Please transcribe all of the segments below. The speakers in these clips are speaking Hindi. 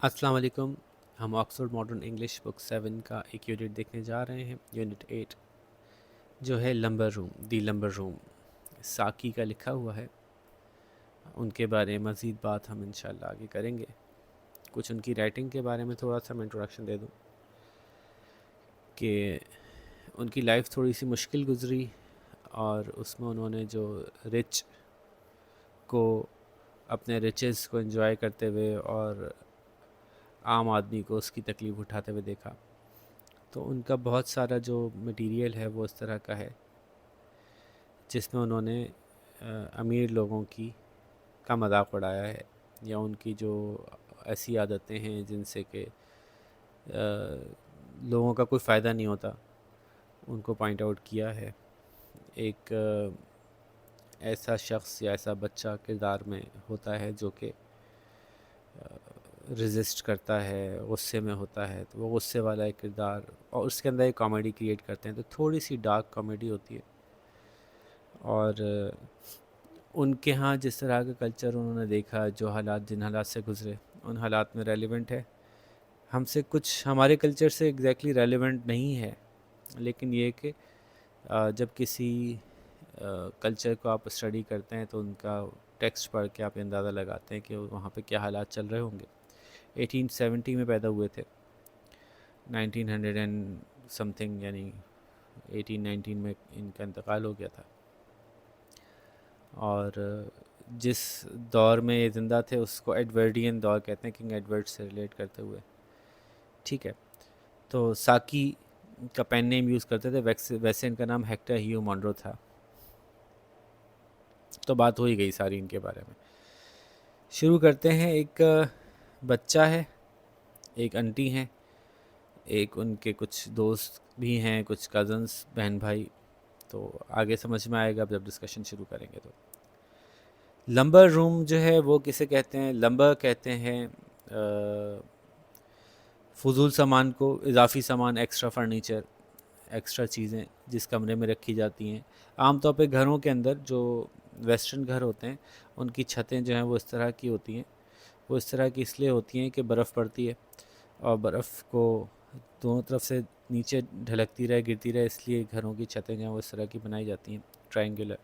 अस्सलाम वालेकुम। हम ऑक्सफोर्ड मॉडर्न इंग्लिश बुक 7 का एक यूनिट देखने जा रहे हैं। यूनिट 8 जो है लंबर रूम, दी लंबर रूम, साकी का लिखा हुआ है। उनके बारे में मज़ीद बात हम इंशाल्लाह आगे करेंगे। कुछ उनकी राइटिंग के बारे में थोड़ा सा मैं इंट्रोडक्शन दे दूँ कि उनकी लाइफ थोड़ी सी मुश्किल गुजरी और उसमें उन्होंने जो रिच को अपने रिचेस को एंजॉय करते हुए और आम आदमी को उसकी तकलीफ़ उठाते हुए देखा। तो उनका बहुत सारा जो मटेरियल है वो इस तरह का है जिसमें उन्होंने अमीर लोगों की का मजाक उड़ाया है या उनकी जो ऐसी आदतें हैं जिनसे कि लोगों का कोई फ़ायदा नहीं होता, उनको पॉइंट आउट किया है। एक ऐसा शख्स या ऐसा बच्चा किरदार में होता है जो कि रेजिस्ट करता है, गुस्से में होता है, तो वो गुस्से वाला एक किरदार और उसके अंदर एक कॉमेडी क्रिएट करते हैं, तो थोड़ी सी डार्क कॉमेडी होती है। और उनके यहाँ जिस तरह का कल्चर उन्होंने देखा, जो हालात जिन हालात से गुज़रे, उन हालात में रेलिवेंट है। हमसे कुछ हमारे कल्चर से एग्जैक्टली रेलिवेंट नहीं है, लेकिन ये कि जब किसी कल्चर को आप स्टडी करते हैं तो उनका टेक्स्ट पढ़ के आप अंदाज़ा लगाते हैं कि वहाँ पे क्या हालात चल रहे होंगे। 1870 में पैदा हुए थे, 1900 एंड समथिंग यानी 1819 में इनका इंतकाल हो गया था। और जिस दौर में ये ज़िंदा थे उसको एडवर्डियन दौर कहते हैं, किंग एडवर्ड से रिलेट करते हुए। ठीक है, तो साकी का पेन नेम यूज़ करते थे, वैसे इनका नाम हेक्टर ह्यू मॉनरो था। तो बात हो ही गई सारी इनके बारे में। शुरू करते हैं। एक बच्चा है, एक आंटी हैं, एक उनके कुछ दोस्त भी हैं, कुछ कज़न्स, बहन भाई। तो आगे समझ में आएगा जब डिस्कशन शुरू करेंगे। तो लंबर रूम जो है वो किसे कहते हैं? लंबर कहते हैं फजूल सामान को, इजाफ़ी सामान, एक्स्ट्रा फर्नीचर, एक्स्ट्रा चीज़ें जिस कमरे में रखी जाती हैं। आमतौर पे घरों के अंदर जो वेस्टर्न घर होते हैं उनकी छतें जो हैं वो इस तरह की होती हैं। वो इस तरह की इसलिए होती हैं कि बर्फ़ पड़ती है और बर्फ़ को दोनों तरफ से नीचे ढलकती रहे, गिरती रहे, इसलिए घरों की छतें जो हैं वो इस तरह की बनाई जाती हैं, ट्रायंगुलर।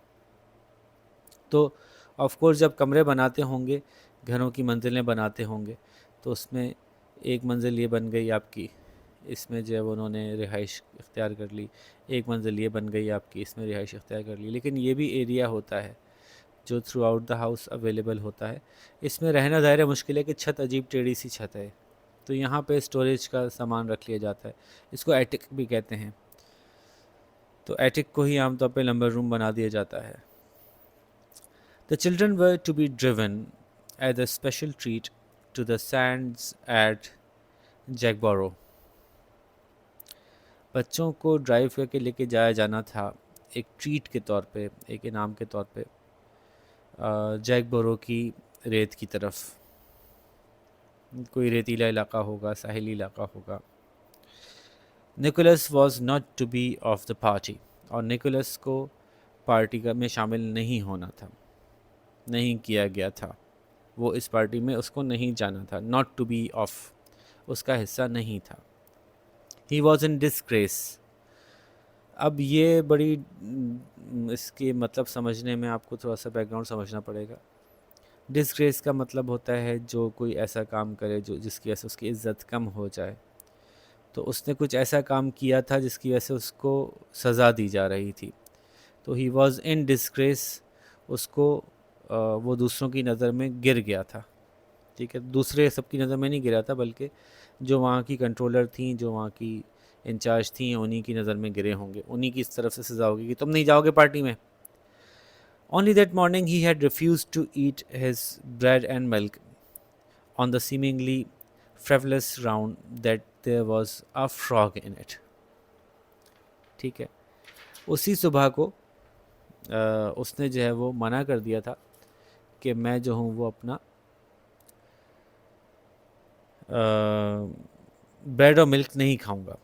तो ऑफ़ कोर्स जब कमरे बनाते होंगे, घरों की मंजिलें बनाते होंगे, तो उसमें एक मंजिल ये बन गई आपकी, इसमें जो है वो उन्होंने रिहाइश इख्तियार कर ली। एक मंजिल ये बन गई आपकी, इसमें रिहाइश इख्तियार कर ली। लेकिन ये भी एरिया होता है जो through out the house available होता है। इसमें रहना ज़ाहिर मुश्किल है कि छत अजीब टेढ़ी सी छत है, तो यहाँ पे स्टोरेज का सामान रख लिया जाता है। इसको एटिक भी कहते हैं। तो एटिक को ही आमतौर पे लंबर रूम बना दिया जाता है। The children were to be driven as a special treat to the sands at जैकबोरो। बच्चों को ड्राइव करके लेके जाया जाना था एक ट्रीट के तौर पे, एक इनाम के तौर पे, जैकबोरो की रेत की तरफ। कोई रेतीला इलाका होगा, साहिली इलाका होगा। Nicholas was not to be of the party, और निकोलस को पार्टी का में शामिल नहीं होना था, नहीं किया गया था। वो इस पार्टी में उसको नहीं जाना था, नॉट टू बी ऑफ, उसका हिस्सा नहीं था। He was in disgrace. अब ये बड़ी इसके मतलब समझने में आपको थोड़ा सा बैकग्राउंड समझना पड़ेगा। डिसग्रेस का मतलब होता है जो कोई ऐसा काम करे जो जिसकी वजह से उसकी इज़्ज़त कम हो जाए। तो उसने कुछ ऐसा काम किया था जिसकी वजह से उसको सज़ा दी जा रही थी। तो ही वॉज इन डिसग्रेस, उसको वो दूसरों की नज़र में गिर गया था। ठीक है, दूसरे सबकी नज़र में नहीं गिरा था, बल्कि जो वहाँ की कंट्रोलर थी, जो वहाँ की इंचार्ज थी, उन्हीं की नज़र में गिरे होंगे, उन्हीं की इस तरफ से सज़ा होगी कि तुम नहीं जाओगे पार्टी में। Only that morning he had refused to eat his bread and milk on the seemingly frivolous ground that there was a frog in it. ठीक है, उसी सुबह को उसने जो है वो मना कर दिया था कि मैं जो हूँ वो अपना ब्रेड और मिल्क नहीं खाऊंगा।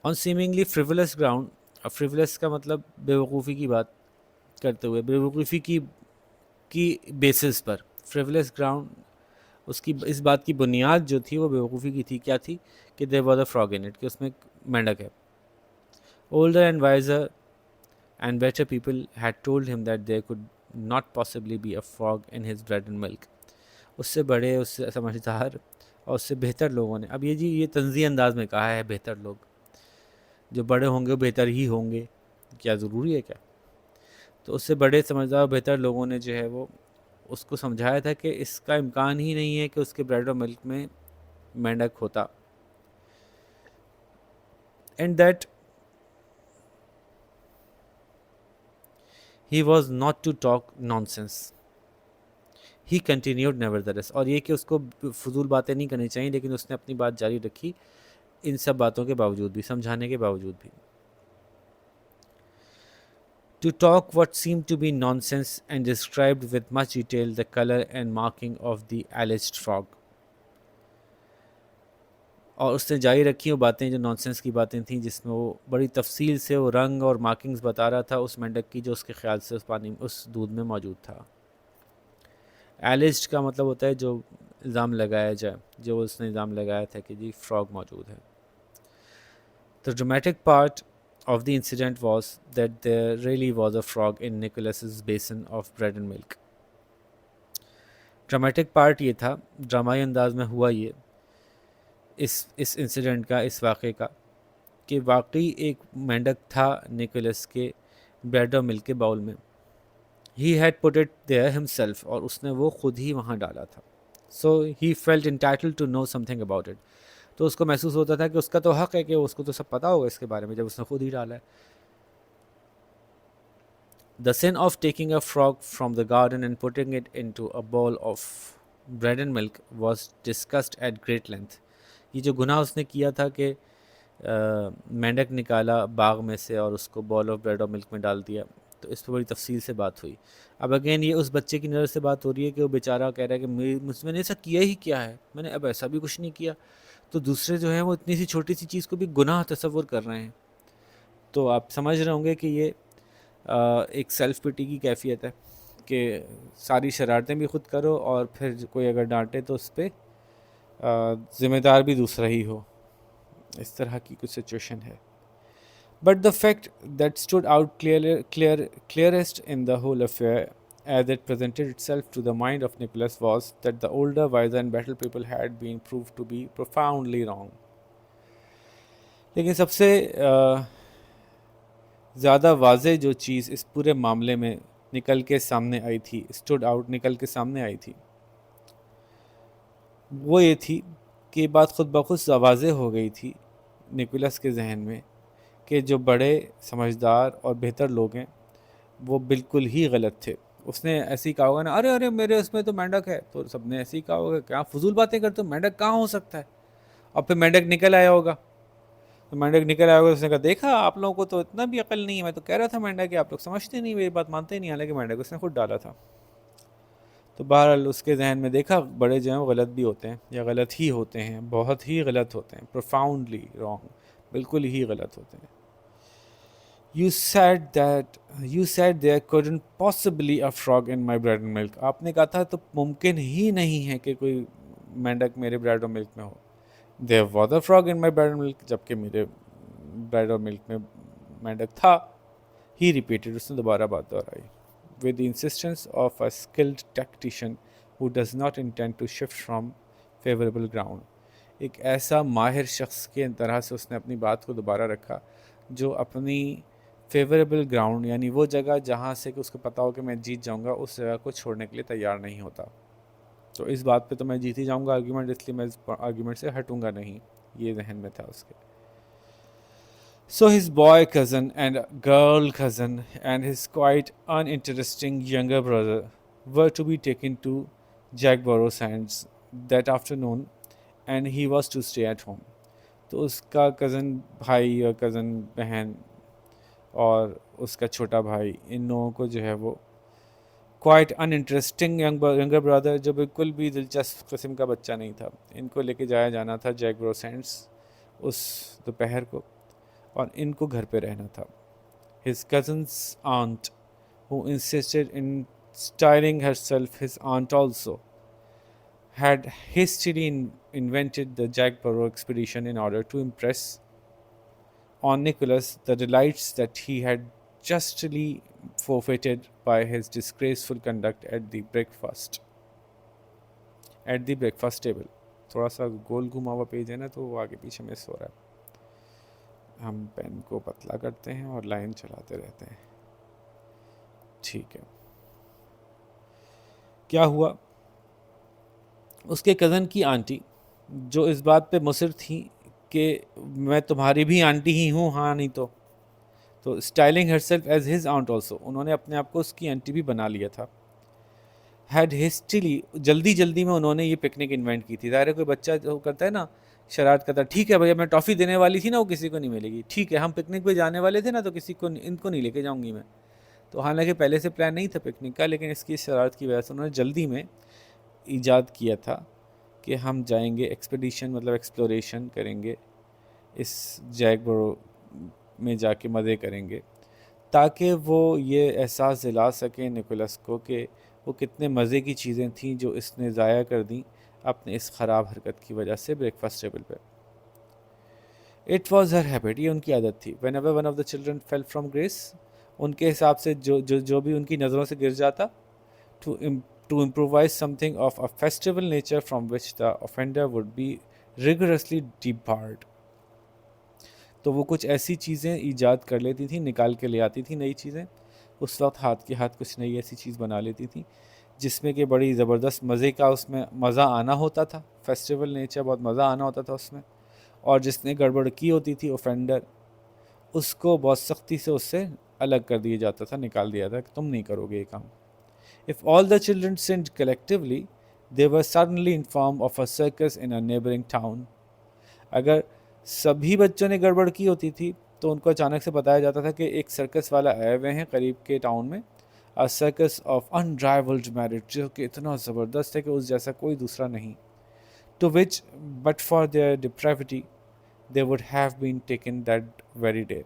On seemingly frivolous ground, frivolous का मतलब बेवकूफ़ी की बात करते हुए, बेवकूफ़ी की बेसिस पर। फ्रिवलस ग्राउंड उसकी इस बात की बुनियाद जो थी वो बेवकूफ़ी की थी, क्या थी कि there was a frog in it, कि उसमें एक मेंढक है. Older and wiser and better people had told him that there could not possibly be a frog in his bread and milk. उससे बड़े, उससे समझदार और उससे बेहतर लोगों ने, अब ये तंज़ी अंदाज में कहा है, बेहतर लोग, जो बड़े होंगे वो बेहतर ही होंगे, क्या ज़रूरी है क्या? तो उससे बड़े समझदार और बेहतर लोगों ने जो है वो उसको समझाया था कि इसका इम्कान ही नहीं है कि उसके ब्रेड और मिल्क में मेंढक होता. And that he was not to talk nonsense. He continued nevertheless, और ये कि उसको फजूल बातें नहीं करनी चाहिए, लेकिन उसने अपनी बात जारी रखी इन सब बातों के बावजूद भी, समझाने के बावजूद भी. To talk what seemed to be nonsense and described with much detail the color and marking of the alleged frog. और उसने जारी रखी वो बातें जो नॉनसेंस की बातें थीं, जिसमें वो बड़ी तफसील से वो रंग और मार्किंग्स बता रहा था उस मेंढक की जो उसके ख्याल से उस पानी उस दूध में मौजूद था. एलिस्ड का मतलब होता है जो इल्ज़ाम लगाया जाए, जो उसने इल्ज़ाम लगाया था कि जी फ्रॉग मौजूद है. The dramatic part of the incident was that there really was a frog in Nicholas's basin of bread and milk. Dramatic part ये था, ड्रामाई अंदाज में हुआ ये इस इंसिडेंट का, इस वाक़े का, कि वाकई एक मेंढक था निकोलस के ब्रेड और मिल्क के बाउल में. He had put it there himself, और उसने वो खुद ही वहाँ डाला था. So he felt entitled to know something about it. तो उसको महसूस होता था कि उसका तो हक है कि उसको तो सब पता होगा इसके बारे में, जब उसने खुद ही डाला है. The sin of taking a frog from the garden and putting it into a bowl of bread and milk was discussed at great length. ये जो गुनाह उसने किया था कि मेंढक निकाला बाग में से और उसको बॉल ऑफ ब्रेड और मिल्क में डाल दिया, तो इस पर बड़ी तफसील से बात हुई. अब अगेन ये उस बच्चे की नज़र से बात हो रही है कि वो बेचारा कह रहा है कि मैंने ऐसा किया ही क्या है, मैंने अब ऐसा भी कुछ नहीं किया. तो दूसरे जो हैं वो इतनी सी छोटी सी चीज़ को भी गुनाह तस्वुर कर रहे हैं. तो आप समझ रहे होंगे कि ये एक सेल्फ पिटी की कैफियत है कि सारी शरारतें भी खुद करो और फिर कोई अगर डांटे तो उस पर ज़िम्मेदार भी दूसरा ही हो. इस तरह की कुछ सिचुएशन है. But the fact that stood out clearest in the whole affair as it presented itself to the mind of Nicholas was that the older, wiser and better people had been proved to be profoundly wrong. लेकिन सबसे ज़्यादा वाज़े जो चीज़ इस पूरे मामले में निकल के सामने आई थी, स्टूड आउट निकल के सामने आई थी, वो ये थी कि ये बात खुद ब खुद वाज़े हो गई थी निकोलस के जहन में कि जो बड़े समझदार और बेहतर लोग हैं वो बिल्कुल ही गलत थे. उसने ऐसे ही कहा होगा ना, अरे अरे मेरे उसमें तो मेंढक है, तो सबने ऐसे ही कहा होगा क्या फजूल बातें करते हो, मेंढक कहाँ हो सकता है. और फिर मेंढक निकल आया होगा, तो मेंढक निकल आया होगा, उसने कहा देखा आप लोगों को तो इतना भी अकल नहीं है, मैं तो कह रहा था मेंढक, कि आप लोग समझते नहीं, मेरी बात मानते नहीं. हालांकि मेंढक उसने खुद डाला था. तो बहरहाल उसके जहन में देखा बड़े जो हैं वो गलत भी होते हैं, या गलत ही होते हैं, बहुत ही गलत होते हैं, प्रोफाउंडली रॉन्ग, बिल्कुल ही गलत होते हैं. You said there couldn't possibly a frog in my bread and milk. आपने कहा था तो मुमकिन ही नहीं है कि कोई मेंढक मेरे ब्रेड और मिल्क में हो. There was a frog in my bread and milk, जबकि मेरे ब्रेड और मिल्क में मेंढक था. He repeated, उसने दोबारा बात दोहराई, with the insistence of a skilled tactician who does not intend to shift from favorable ground. एक ऐसा माहिर शख्स के तरह से उसने अपनी बात को दोबारा रखा जो अपनी फेवरेबल ग्राउंड, यानी वो जगह जहाँ से कि उसको पता हो कि मैं जीत जाऊँगा, उस जगह को छोड़ने के लिए तैयार नहीं होता. तो इस बात पे तो मैं जीत ही जाऊँगा आर्ग्यूमेंट, इसलिए मैं इस आर्ग्यूमेंट से हटूँगा नहीं, ये जहन में था उसके. So his boy cousin and girl cousin and his quite uninteresting younger brother were to be taken to Jagborough Sands that afternoon and he was to stay at home. तो उसका कज़न भाई और कज़न बहन और उसका छोटा भाई, इन लोगों को जो है वो क्वाइट अनइंटरेस्टिंग यंगर ब्रदर, जो बिल्कुल भी दिलचस्प किस्म का बच्चा नहीं था, इनको लेके जाया जाना था जैकब्रो सैंड्स उस दोपहर को, और इनको घर पे रहना था. His cousin's aunt, who insisted in styling herself his aunt also, had hastily invented the Jack Burrow expedition in order to impress on Nicholas the delights that he had justly forfeited by his disgraceful conduct at the breakfast table. थोड़ा सा गोल घुमा हुआ पेज है ना, तो वो आगे पीछे मिस हो रहा है। हम पेन को पतला करते हैं और लाइन चलाते रहते हैं। ठीक है, क्या हुआ? उसके कज़न की आंटी, जो इस बात पे मुसिर थी कि मैं तुम्हारी भी आंटी ही हूँ, हाँ नहीं तो styling herself as his aunt also, उन्होंने अपने आप को उसकी आंटी भी बना लिया था। हैड हिस्टली, जल्दी जल्दी में उन्होंने ये पिकनिक इन्वेंट की थी। ज़ाहिर है कोई बच्चा जो करता है ना, शरारत करता है, ठीक है भैया मैं टॉफ़ी देने वाली थी ना, वो किसी को नहीं मिलेगी, ठीक है हम पिकनिक पे जाने वाले थे ना, तो किसी को इनको नहीं लेके जाऊंगी मैं। तो हालांकि पहले से प्लान नहीं था पिकनिक का, लेकिन इसकी शरारत की वजह से उन्होंने जल्दी में ईजाद किया था कि हम जाएंगे एक्सपेडिशन, मतलब एक्सप्लोरेशन करेंगे, इस जैक बोरो में जाके मज़े करेंगे, ताकि वो ये एहसास दिला सकें निकोलस को कि वो कितने मज़े की चीज़ें थीं जो इसने ज़ाया कर दी अपने इस ख़राब हरकत की वजह से ब्रेकफास्ट टेबल पर। इट वॉज़ हर हैबिट, ये उनकी आदत थी। When ever one of the children fell from grace, उनके हिसाब से जो भी उनकी नज़रों से गिर जाता, to improvise something of a festival nature from which the offender would be rigorously debarred. तो वो कुछ ऐसी चीज़ें ईजाद कर लेती थी, निकाल के ले आती थी नई चीज़ें, उस वक्त हाथ के हाथ कुछ नई ऐसी चीज़ बना लेती थी जिसमें कि बड़ी ज़बरदस्त मज़े का उसमें मज़ा आना होता था, फेस्टिवल नेचर, बहुत मज़ा आना होता था उसमें। और जिसने गड़बड़ की होती थी ऑफेंडर, उसको बहुत सख्ती से उससे अलग कर दिया जाता था, निकाल दिया था कि तुम नहीं करोगे ये काम। If all the children sinned collectively, they were suddenly informed of a circus in a neighboring town. अगर सभी बच्चों ने गड़बड़ की होती थी तो उनको अचानक से बताया जाता था कि एक सर्कस वाला आए हुए हैं करीब के टाउन में, a circus of unrivaled merit, जो कि इतना ज़बरदस्त है कि उस जैसा कोई दूसरा नहीं, to which but for their depravity they would have been taken that very day,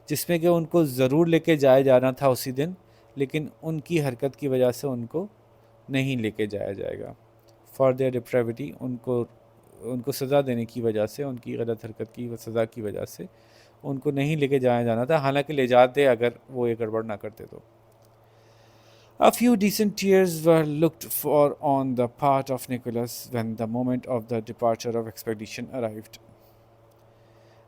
जिसमें कि उनको ज़रूर लेके जाया जाना था उसी दिन, लेकिन उनकी हरकत की वजह से उनको नहीं लेके जाया जाएगा। फॉर देयर डिप्रेविटी, उनको सज़ा देने की वजह से, उनकी गलत हरकत की सज़ा की वजह से उनको नहीं लेके जाया जाना था, हालांकि ले जाते अगर वो ये गड़बड़ ना करते तो। A few decent tears were looked for on the part of Nicholas when the moment of the departure of expedition arrived.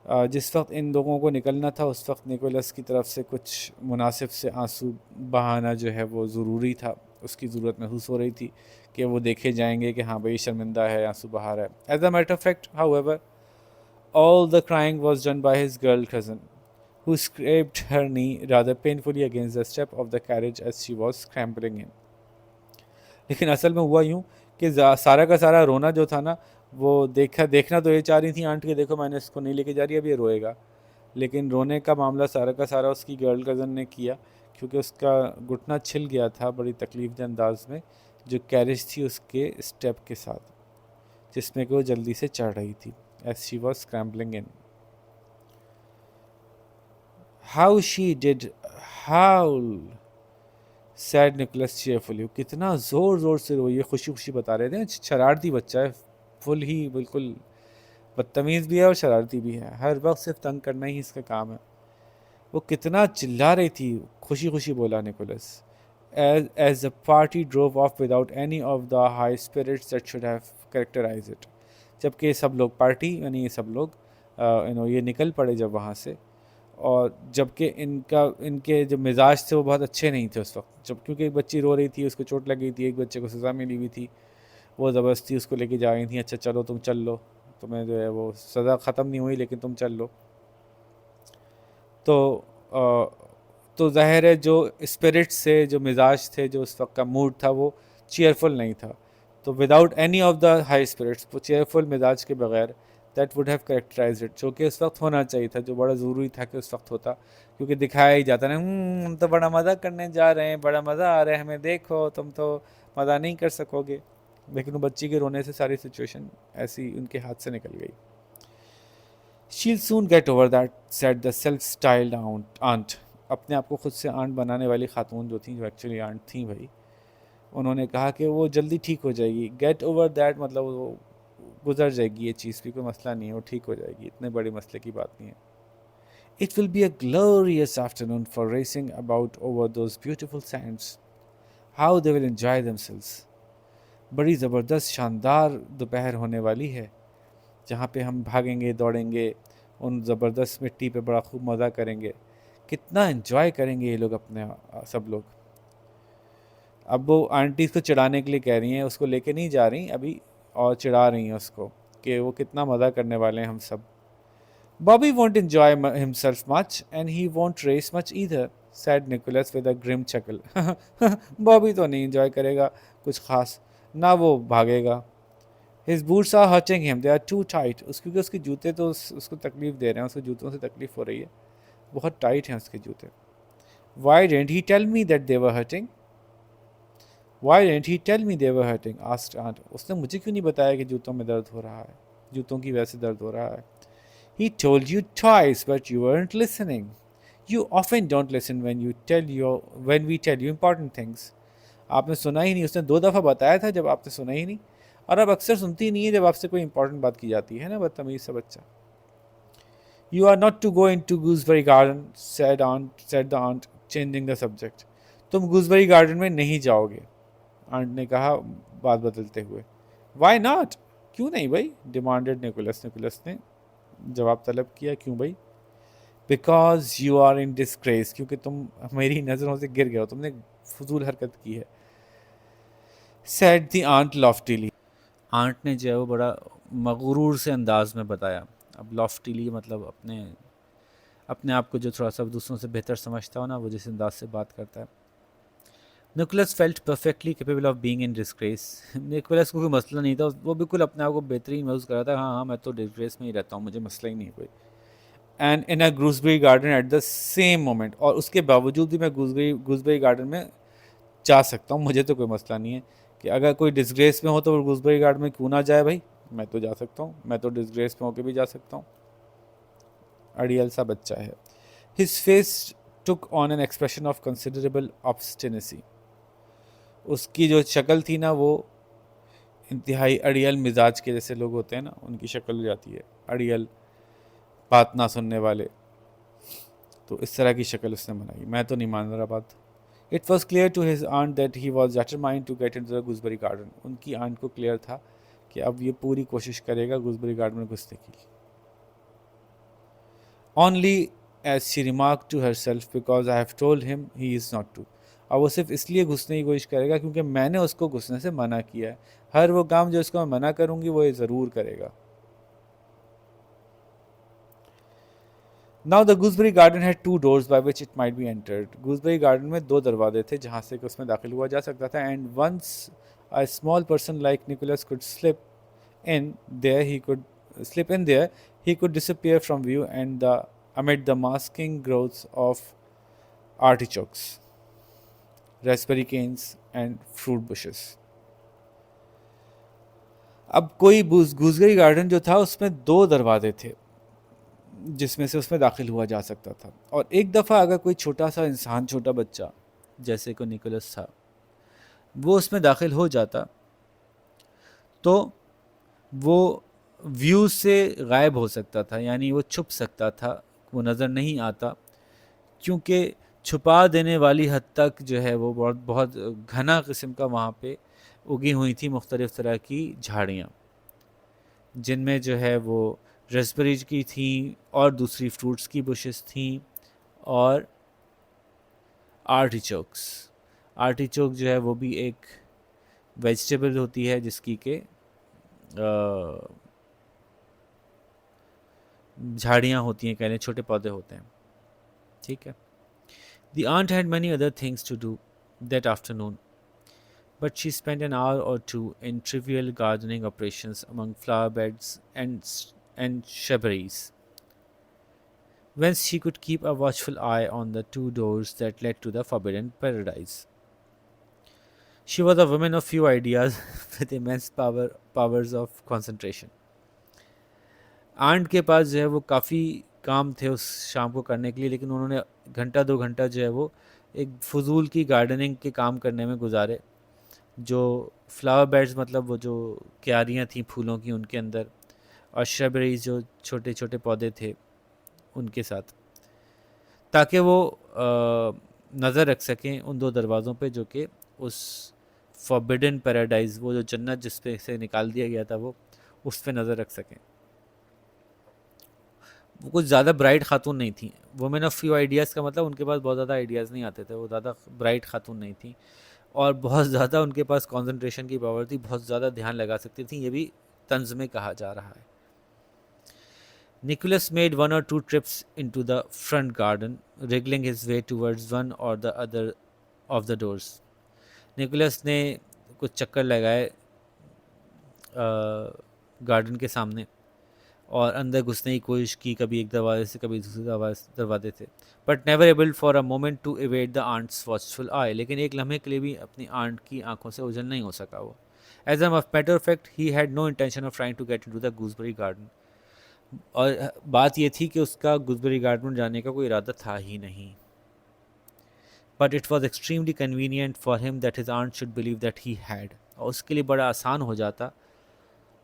जिस वक्त इन लोगों को निकलना था उस वक्त निकोलस की तरफ से कुछ मुनासिब से आंसू बहाना जो है वो ज़रूरी था, उसकी ज़रूरत महसूस हो रही थी कि वो देखे जाएंगे कि हाँ भाई शर्मिंदा है, आंसू बहा रहा है। As a matter of fact however, all the crying was done by his girl cousin, who scraped her knee rather painfully against the step of the carriage as she was scrambling in. लेकिन असल में हुआ यूँ कि सारा का सारा रोना जो था ना, वो देखना तो ये चाह रही थी आंट के, देखो मैंने इसको नहीं लेके जा रही, अब ये रोएगा, लेकिन रोने का मामला सारा का सारा उसकी गर्ल कज़न ने किया, क्योंकि उसका घुटना छिल गया था बड़ी तकलीफ दे अंदाज में, जो कैरेज थी उसके स्टेप के साथ, जिसमें कि वो जल्दी से चढ़ रही थी, as she was scrambling in. How she did howl said Nicholas cheerfully, कितना ज़ोर ज़ोर से रोई, ये खुशी खुशी बता रहे थे, शरारती बच्चा है, फुल ही बिल्कुल बदतमीज़ भी है और शरारती भी है, हर वक्त सिर्फ तंग करना ही इसका काम है। वो कितना चिल्ला रही थी, खुशी खुशी बोला Nicholas, as the party drove off without any of the high spirits that should have characterized it. जबकि सब लोग पार्टी यानी ये सब लोग ये निकल पड़े जब वहाँ से, और जबकि इनके जो मिजाज थे वो बहुत अच्छे नहीं थे उस वक्त, जब क्योंकि एक बच्ची रो रही थी, उसको चोट लग गई थी, एक बच्चे को सज़ा मिली हुई थी, वो ज़बरदस्ती उसको लेके जा रही थी, अच्छा चलो तुम चल लो, तुम्हें जो है वो सज़ा ख़त्म नहीं हुई लेकिन तुम चल लो। तो ज़ाहिर है जो स्पिरिट्स से, जो मिजाज थे, जो उस वक्त का मूड था वो चेयरफुल नहीं था, तो without any of the high spirits, वो चेयरफुल मिजाज के बगैर, that would have characterise it, जो कि उस वक्त होना चाहिए था, जो बड़ा ज़रूरी था कि उस वक्त होता, क्योंकि दिखाया ही जाता ना, हम तो बड़ा मज़ा करने जा रहे हैं, बड़ा मज़ा आ रहा है हमें, देखो तुम तो मज़ा नहीं कर सकोगे, लेकिन वो बच्ची के रोने से सारी सिचुएशन ऐसी उनके हाथ से निकल गई। She'll soon get over that, said the self-styled aunt. अपने आप को खुद से आंट बनाने वाली खातून जो थी, जो एक्चुअली आंट थी भाई, उन्होंने कहा कि वो जल्दी ठीक हो जाएगी, गेट ओवर दैट, मतलब वो गुजर जाएगी, ये चीज़ भी कोई मसला नहीं है, वो ठीक हो जाएगी, इतने बड़े मसले की बात नहीं है. It will be a glorious afternoon for racing about over those beautiful sands. How they will enjoy themselves. बड़ी ज़बरदस्त शानदार दोपहर होने वाली है जहाँ पे हम भागेंगे दौड़ेंगे, उन ज़बरदस्त मिट्टी पे बड़ा खूब मज़ा करेंगे. कितना एंजॉय करेंगे ये लोग अपने सब लोग. अब वो आंटी इसको चिढ़ाने के लिए कह रही हैं, उसको लेके नहीं जा रही अभी, और चिढ़ा रही हैं उसको कि वो कितना मज़ा करने वाले हैं हम सब. Bobby won't enjoy himself much, and he won't race much either, said Nicholas with a grim chuckle. Bobby तो नहीं enjoy करेगा कुछ खास, ना वो भागेगा. His boots are hurting him, they are too tight. क्योंकि उसके जूते तो उसको तकलीफ दे रहे हैं, उसके जूतों से तकलीफ हो रही है, बहुत टाइट हैं उसके जूते. Why didn't he tell me that they were hurting? Why didn't he tell me they were hurting? asked aunt. उसने मुझे क्यों नहीं बताया कि जूतों में दर्द हो रहा है, जूतों की वजह से दर्द हो रहा है. He told you twice, but you weren't listening. You often don't listen when we tell you important things. आपने सुना ही नहीं, उसने 2 दफ़ा बताया था जब आपने सुना ही नहीं, और अब अक्सर सुनती नहीं है जब आपसे कोई इंपॉर्टेंट बात की जाती है ना, बदतमीज़ सा बच्चा. You are not to go into Gooseberry Garden, said the aunt, changing the subject. तुम गूसबेरी गार्डन में नहीं जाओगे, आंट ने कहा बात बदलते हुए. Why not? क्यों नहीं भाई? डिमांडेड निकोलस ने जवाब तलब किया. क्यों भाई? Because you are in disgrace, क्योंकि तुम मेरी नज़रों से गिर गए हो, तुमने फजूल हरकत की है. Said the aunt loftily. Aunt ने जो है वो बड़ा मगरूर से अंदाज में बताया. अब लॉफ्टीली मतलब अपने अपने आप को जो थोड़ा सा दूसरों से बेहतर समझता हो ना, वो जिस अंदाज से बात करता है. Nicholas felt perfectly capable of being in disgrace. Nicholas को कोई मसला नहीं था, वो बिल्कुल अपने आप को बेहतरीन महसूस कर रहा था. हाँ हाँ, मैं तो डिस्ग्रेस में ही रहता हूँ, मुझे मसला ही नहीं है कोई. And in a gooseberry garden at the same moment, और उसके बावजूद भी मैं गूसबेरी गार्डन में जा सकता हूँ, मुझे तो कोई मसला नहीं है कि अगर कोई डिस्ग्रेस में हो तो वो गूसबेरी गार्डन में क्यों ना जाए भाई, मैं तो जा सकता हूँ, मैं तो डिस्ग्रेस में होकर भी जा सकता हूँ. अड़ियल सा बच्चा है. His face took on an expression of considerable obstinacy. उसकी जो शक्ल थी ना, वो इंतहाई अड़ियल मिजाज के जैसे लोग होते हैं ना, उनकी शक्ल हो जाती है, अड़ियल, बात ना सुनने वाले. तो इस तरह की शक्ल उसने बनाई. मैं तो नहीं मान रहा बात. It was clear to his aunt that he was determined to get into the gooseberry garden. उनकी आंट को क्लियर था कि अब ये पूरी कोशिश करेगा गूसबेरी गार्डन में घुसने की. Only as she remark to herself because I have told him he is not to. और वो सिर्फ इसलिए घुसने की कोशिश करेगा क्योंकि मैंने उसको घुसने से मना किया है. हर वो काम जो उसको मैं मना करूँगी वो ये ज़रूर करेगा. Now the gooseberry garden had 2 doors by which it might be entered. gooseberry garden में 2 दरवाजे थे जहाँ से उसमें दाखिल हुआ जा सकता था. And once a small person like Nicholas could in there, he could disappear from view and amid the masking growths of artichokes, raspberry canes and fruit bushes. अब कोई गूसबेरी गार्डन जो था उसमें 2 दरवाजे थे जिसमें से उसमें दाखिल हुआ जा सकता था. और एक दफ़ा अगर कोई छोटा सा इंसान, छोटा बच्चा जैसे को निकोलस था, वो उसमें दाखिल हो जाता तो वो व्यू से गायब हो सकता था, यानी वो छुप सकता था, वो नज़र नहीं आता, क्योंकि छुपा देने वाली हद तक जो है वो बहुत बहुत घना किस्म का वहाँ पे उगी हुई थी मुख्तलिफ़ तरह की झाड़ियाँ, जिनमें जो है वो रेस्पबेरीज की थी और दूसरी फ्रूट्स की बुशेस थी और आर्टिचोक जो है वो भी एक वेजिटेबल होती है जिसकी के झाड़ियाँ होती हैं, कह लें छोटे पौधे होते हैं. ठीक है. The aunt had many other things to do that afternoon, but she spent an hour or two in trivial gardening operations among flower beds and shrubberies, whence she could keep a watchful eye on the 2 doors that led to the forbidden paradise. She was a woman of few ideas with immense powers of concentration. Aunt के पास जो है वो काफ़ी काम थे उस शाम को करने के लिए, लेकिन उन्होंने घंटा 2 घंटा जो है वो एक फजूल की गार्डनिंग के काम करने में गुजारे, जो फ्लावर बेड्स मतलब वो जो क्यारियाँ थी फूलों की उनके अंदर, और श्रबरीज जो छोटे छोटे पौधे थे उनके साथ, ताकि वो नज़र रख सकें उन दो दरवाज़ों पे जो कि उस फॉरबिडन पैराडाइज, वो जो जन्नत जिस पे से निकाल दिया गया था, वो उस पे नज़र रख सकें। वो कुछ ज़्यादा ब्राइट खातून नहीं थी। वुमेन ऑफ फ्यू आइडियाज़ का मतलब उनके पास बहुत ज़्यादा आइडियाज़ नहीं आते थे, वो ज़्यादा ब्राइट खातून नहीं थी, और बहुत ज़्यादा उनके पास कंसंट्रेशन की पावर थी, बहुत ज़्यादा ध्यान लगा सकती थी, ये भी तंज में कहा जा रहा है। Nicholas made one or two trips into the front garden, wriggling his way towards one or the other of the doors. Nicholas ने कुछ चक्कर लगाए गार्डन के सामने और अंदर घुसने की कोशिश की, कभी एक दरवाजे से कभी दूसरे दरवाजे से, but never able for a moment to evade the aunt's watchful eye, लेकिन एक लम्हे के लिए भी अपनी आंट की आंखों से ओझल नहीं हो सका वो। As a matter of fact he had no intention of trying to get into the gooseberry garden, और बात ये थी कि उसका गूसबेरी गार्डन जाने का कोई इरादा था ही नहीं। But it was extremely convenient for him that his aunt should believe that he had, और उसके लिए बड़ा आसान हो जाता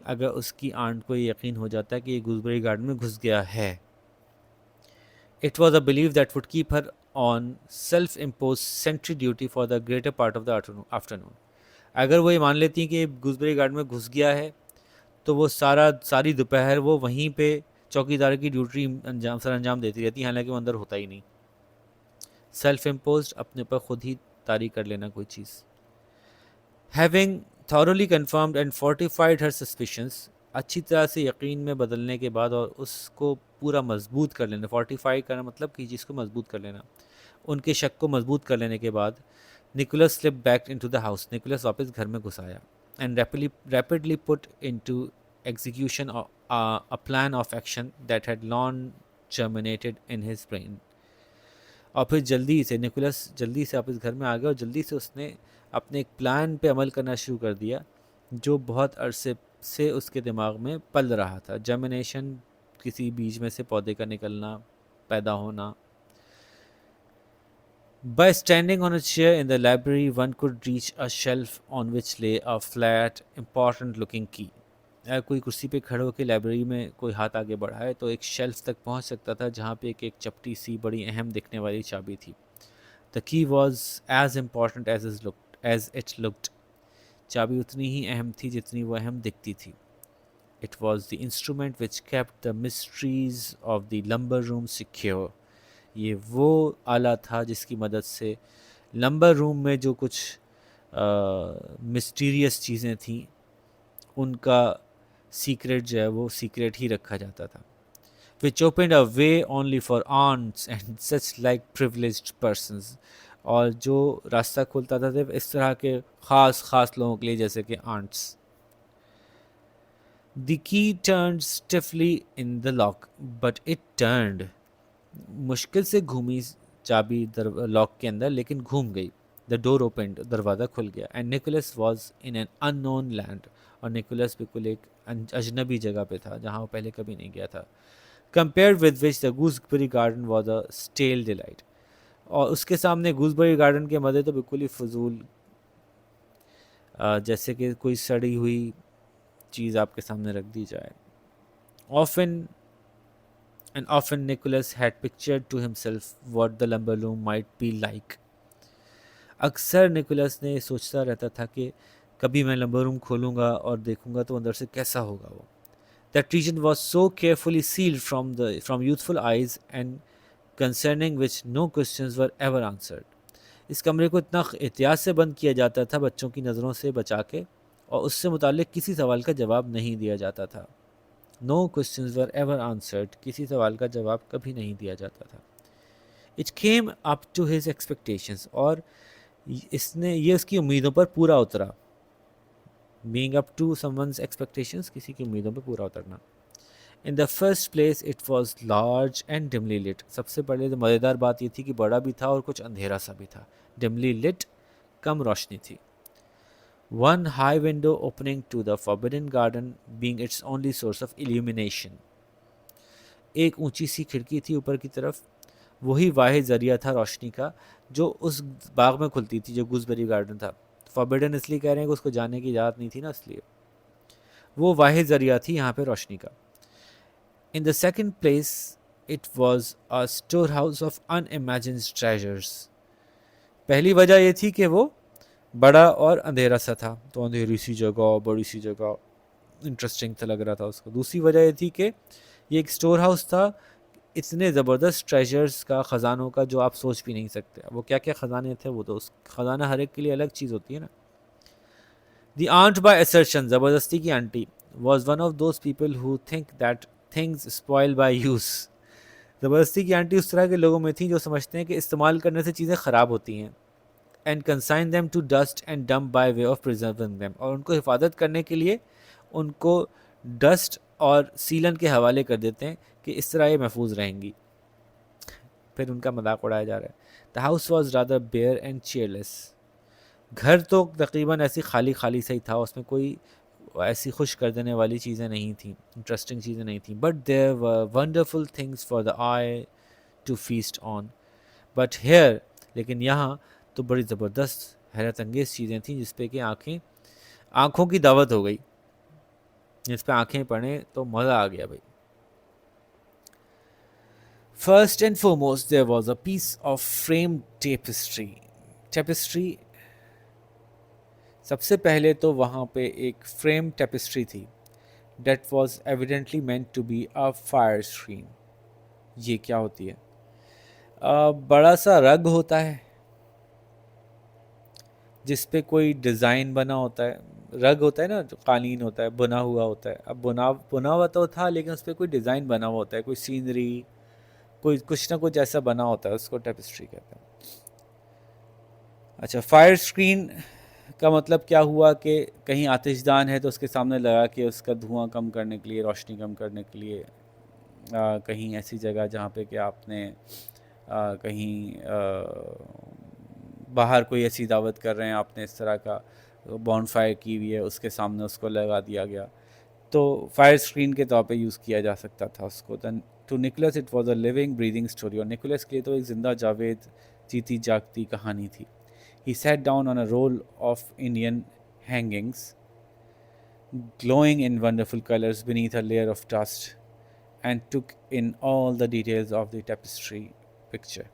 अगर उसकी आंट को ये यकीन हो जाता कि ये गूसबेरी गार्डन में घुस गया है। It was a believe that would keep her on self impose sentry duty for the greater part of the afternoon. अगर वो ये मान लेती हैं कि गूसबेरी गार्डन में घुस गया है, तो वो सारी दोपहर वो वहीं पे चौकीदार की ड्यूटी सर अंजाम देती रहती, हालांकि वो अंदर होता ही नहीं। सेल्फ इम्पोज, अपने ऊपर खुद ही तारी कर लेना कोई चीज़। Having thoroughly confirmed and fortified her suspicions, अच्छी तरह से यकीन में बदलने के बाद और उसको पूरा मजबूत कर लेना, फोर्टिफाई करना मतलब कि चीज़ को मजबूत कर लेना, उनके शक को मजबूत कर लेने के बाद Nicholas slip back into the house, Nicholas वापस घर में घुस आया, and rapidly put into execution a plan of action that had long germinated in his brain। और फिर जल्दी से निकोलस जल्दी से वापस घर में आ गया और जल्दी से उसने अपने एक प्लान पे अमल करना शुरू कर दिया जो बहुत अरसे से उसके दिमाग में पल रहा था। जर्मिनेशन, किसी बीज में से पौधे का निकलना, पैदा होना। By standing on a chair in the library, one could reach a shelf on which lay a flat, important looking key। अगर कोई कुर्सी पे खड़े होकर लाइब्रेरी में कोई हाथ आगे बढ़ाए तो एक शेल्फ तक पहुंच सकता था जहां पे एक चपटी सी बड़ी अहम दिखने वाली चाबी थी। The key was as important as it looked. चाबी उतनी ही अहम थी जितनी वो अहम दिखती थी। It was the instrument which kept the mysteries of the lumbar room secure. ये वो आला था जिसकी मदद से लंबर रूम में जो कुछ मिस्टीरियस चीज़ें थीं उनका सीक्रेट जो है वो सीक्रेट ही रखा जाता था। Which opened a way only for aunts and such like privileged persons, और जो रास्ता खोलता था सिर्फ इस तरह के ख़ास लोगों के लिए जैसे कि aunts. The key turned stiffly in the lock but it turned. मुश्किल से घूमी चाबी लॉक के अंदर, लेकिन घूम गई। द डोर ओपनड, दरवाज़ा खुल गया, and Nicholas was in an unknown land, और निकोलस बिल्कुल एक अजनबी जगह पे था जहाँ वो पहले कभी नहीं गया था। Compare with which the gooseberry garden was a stale delight, और उसके सामने गूसबेरी गार्डन के मज़े तो बिल्कुल ही फजूल, जैसे कि कोई सड़ी हुई चीज़ आपके सामने रख दी जाए। Often Nicholas had pictured to himself what the lumber room might be like। अक्सर निकोलस ने सोचता रहता था कि कभी मैं लंबर रूम खोलूँगा और देखूँगा तो अंदर से कैसा होगा वो। That region was so carefully sealed from youthful eyes and concerning which no questions were ever answered। इस कमरे को इतना एहतियात से बंद किया जाता था बच्चों की नज़रों से बचा के, और उससे मुताल्लिक किसी सवाल का जवाब नहीं दिया जाता था। No questions were ever answered, किसी सवाल का जवाब कभी नहीं दिया जाता था। It came up to his expectations, और ये उसकी उम्मीदों पर पूरा उतरा। Being up to someone's expectations, किसी की उम्मीदों पर पूरा उतरना। In the first place it was large and dimly lit. सबसे पहले तो मज़ेदार बात यह थी कि बड़ा भी था और कुछ अंधेरा सा भी था। डिमली लिट, कम रोशनी थी। One high window opening to the forbidden garden being its only source of illumination। एक ऊंची सी खिड़की थी ऊपर की तरफ, वही वाहिद ज़रिया था रोशनी का जो उस बाग में खुलती थी जो गूसबेरी गार्डन था। फॉरबिडन इसलिए कह रहे हैं कि उसको जाने की इजाज़त नहीं थी ना, इसलिए वो वाहिद ज़रिया थी यहाँ पे रोशनी का. In the second place it was a store house of unimagined treasures. पहली वजह ये थी कि वो बड़ा और अंधेरा सा था, तो अंधेरी सी जगह, बड़ी सी जगह, इंटरेस्टिंग सा लग रहा था उसको. दूसरी वजह ये थी कि ये एक स्टोर हाउस था इतने ज़बरदस्त ट्रेजर्स का, ख़जानों का, जो आप सोच भी नहीं सकते. वो क्या क्या ख़जाने थे, वो तो उस ख़जाना हर एक के लिए अलग चीज़ होती है ना. द आंट बाय असर्शन, ज़बरदस्ती की auntie, was one of those people who think that things spoil by use. ज़बरदस्ती की आंटी उस तरह के लोगों में थी जो समझते हैं कि इस्तेमाल करने से चीज़ें ख़राब होती हैं. And consign them to dust and damp by way of preserving them, और उनको हिफाजत करने के लिए उनको डस्ट और सीलन के हवाले कर देते हैं कि इस तरह ये महफूज रहेंगी. फिर उनका मजाक उड़ाया जा रहा है. The house was rather bare and chairless. घर तो तकरीबन ऐसी खाली खाली सा ही था, उसमें कोई ऐसी खुश कर देने वाली चीज़ें नहीं थी, इंटरेस्टिंग चीज़ें नहीं थी. But there were wonderful things for the eye to feast on. But here, लेकिन यहाँ तो बड़ी ज़बरदस्त हैरत अंगेज़ चीज़ें थीं जिस पे कि आँखों की दावत हो गई. जिस पे आँखें पड़े तो मज़ा आ गया भाई. First and foremost, there was a piece of framed tapestry. Tapestry, सबसे पहले तो वहाँ पे एक फ्रेम टेपेस्ट्री थी. That was evidently meant to be a fire screen. ये क्या होती है? बड़ा सा रग होता है जिस पे कोई डिज़ाइन बना होता है. रग होता है ना, जो कालीन होता है, बुना हुआ होता है. अब बुना हुआ तो था, लेकिन उस पर कोई डिज़ाइन बना हुआ होता है, कोई सीनरी, कोई कुछ ना कुछ ऐसा बना होता है, उसको टेपेस्ट्री कहते हैं. अच्छा, फायर स्क्रीन का मतलब क्या हुआ कि कहीं आतिशदान है तो उसके सामने लगा के उसका धुआं कम करने के लिए, रोशनी कम करने के लिए. कहीं ऐसी जगह जहाँ पे कि आपने कहीं बाहर कोई ऐसी दावत कर रहे हैं, आपने इस तरह का बॉनफायर की हुई है, उसके सामने उसको लगा दिया गया, तो फायर स्क्रीन के तौर पे यूज़ किया जा सकता था उसको. Than to Nicholas it was a living breathing story. और निकोलस के लिए तो एक जिंदा जावेद जीती जागती कहानी थी. ही sat down on a roll of Indian hangings, glowing in wonderful colors beneath a layer of dust, and took in all the details of the tapestry picture.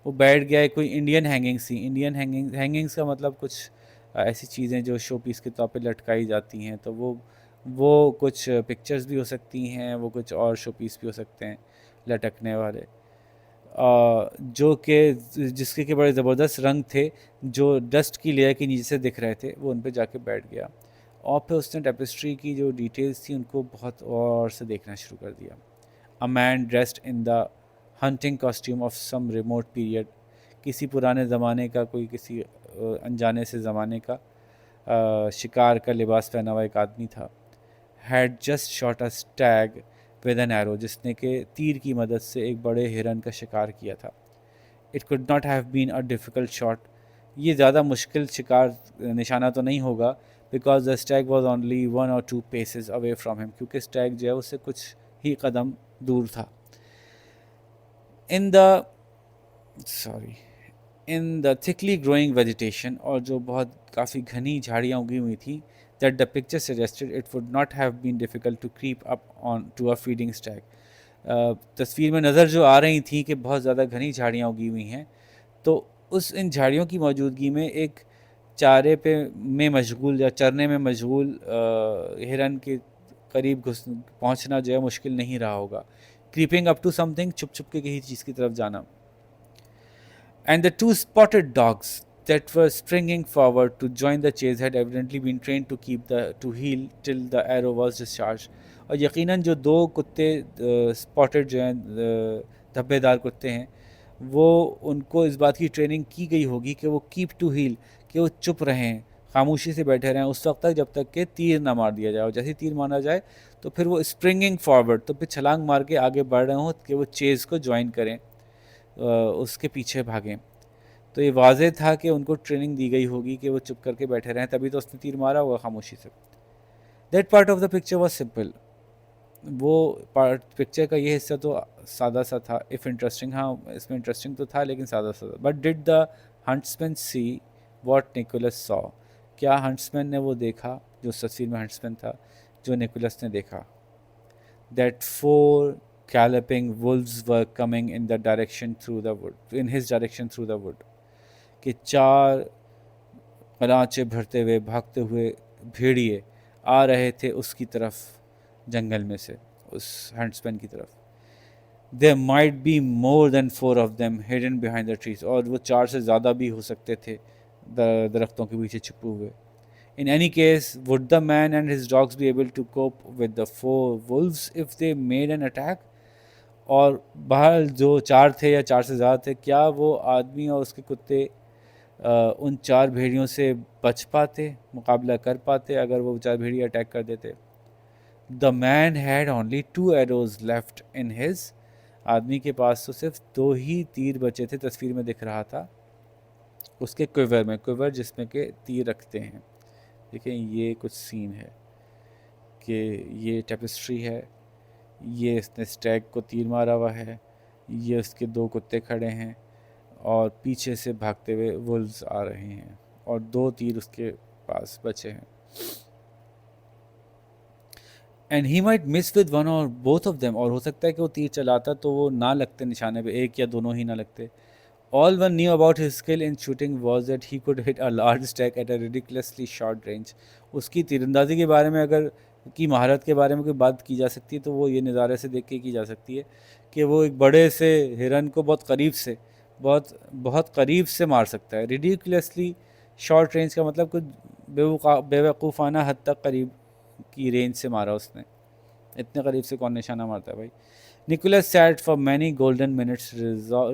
वो बैठ गया है. कोई इंडियन हैंगिंग्स थी. इंडियन हैंगिंग्स का मतलब कुछ ऐसी चीज़ें जो शो पीस के तौर पे लटकाई जाती हैं, तो वो कुछ पिक्चर्स भी हो सकती हैं, वो कुछ और शो पीस भी हो सकते हैं लटकने वाले, जो कि जिसके के बड़े ज़बरदस्त रंग थे, जो डस्ट की लेयर के नीचे से दिख रहे थे. वो उन पे जाके बैठ गया और फिर उसने टेपेस्ट्री की जो डिटेल्स थी उनको बहुत और से देखना शुरू कर दिया. A man dressed in the hunting costume of some remote period. किसी पुराने ज़माने का, कोई किसी अनजाने से ज़माने का शिकार का लिबास पहना हुआ एक आदमी था. Had just shot a Stag with an arrow. जिसने के तीर की मदद से एक बड़े हिरन का शिकार किया था. It could not have been a difficult shot. ये ज़्यादा मुश्किल शिकार निशाना तो नहीं होगा, because the stag was only 1 or 2 paces away from him. क्योंकि स्टैग जो है उससे कुछ ही कदम दूर था. In the thickly growing vegetation, और जो बहुत काफ़ी घनी झाड़ियाँ उगी हुई थी, that the picture suggested it would not have been difficult to creep up on to a feeding stag. तस्वीर में नज़र जो आ रही थी कि बहुत ज़्यादा घनी झाड़ियाँ उगी हुई हैं, तो उस इन झाड़ियों की मौजूदगी में एक चारे पे में मशगूल या चरने में मशगूल हिरन के करीब पहुंचना जो है मुश्किल नहीं रहा होगा. क्रीपिंग अप टू समथिंग, छुप छुप के किसी चीज़ की तरफ जाना. And the 2 spotted dogs that were springing forward to join the chase had evidently been trained to heel till the arrow was discharged. और यकीनन जो 2 कुत्ते स्पॉटेड जो हैं, धब्बेदार कुत्ते हैं, वो उनको इस बात की ट्रेनिंग की गई होगी कि वो कीप टू हील, कि वो चुप रहें, खामोशी से बैठे रहें उस वक्त तक जब तक कि तीर ना मार दिया जाए. और जैसे ही तीर मारा जाए तो फिर वो स्प्रिंगिंग फॉरवर्ड, तो फिर छलांग मार के आगे बढ़ रहे हों कि वो चेज़ को ज्वाइन करें, उसके पीछे भागें. तो ये वाज़ेह था कि उनको ट्रेनिंग दी गई होगी कि वो चुप करके बैठे रहें, तभी तो उसने तीर मारा होगा खामोशी से. That part of the picture was simple. वो पार्ट पिक्चर का ये हिस्सा तो सादा सा था. इफ़ इंटरेस्टिंग, हाँ इसमें इंटरेस्टिंग तो था लेकिन सादा सा. But did the huntsman see what Nicholas saw, क्या हंट्समैन ने वो देखा, जो उस तस्वीर में हंट्समैन था, जो निकोलस ने देखा। That 4 galloping wolves were coming in the direction through the wood, in his direction through the wood, कि 4 कलांचे भरते हुए भागते हुए भेड़िए आ रहे थे उसकी तरफ, जंगल में से उस हंट्समैन की तरफ। There might be more than 4 of them hidden behind the trees, और वो 4 से ज़्यादा भी हो सकते थे दरख्तों के पीछे छुपे हुए। In any case, would the man and his dogs be able to cope with the 4 wolves if they made an attack? और बाहर जो 4 थे या 4 से ज़्यादा थे, क्या वो आदमी और उसके कुत्ते उन 4 भेड़ियों से बच पाते, मुकाबला कर पाते अगर वो 4 भेड़िए अटैक कर देते? The man had only 2 arrows left in his, आदमी के पास तो सिर्फ 2 ही तीर बचे थे, तस्वीर में दिख रहा था उसके क्विवर में, क्विवर जिसमें के तीर रखते हैं। देखिए ये कुछ सीन है कि ये टेपेस्ट्री है, ये इसने स्टैग को तीर मारा हुआ है, ये उसके 2 कुत्ते खड़े हैं और पीछे से भागते हुए वुल्व्स आ रहे हैं और 2 तीर उसके पास बचे हैं। And he might miss with one और बोथ ऑफ देम, और हो सकता है कि वो तीर चलाता तो वो ना लगते निशाने पे, एक या दोनों ही ना लगते। All one knew about his skill in shooting was that he could hit a large stag at a ridiculously short range. उसकी तीरंदाजी के बारे में अगर की महारत के बारे में कोई बात की जा सकती है तो वो ये नज़ारे से देख के की जा सकती है कि वो एक बड़े से हिरन को बहुत करीब से, बहुत बहुत करीब से मार सकता है। रिडिकुलसली शॉर्ट रेंज का मतलब कुछ बेवकूफ़ाना हद तक करीब की रेंज से मारा उसने। इतने करीब से कौन निशाना मारता है भाई। Nicholas sat for many golden minutes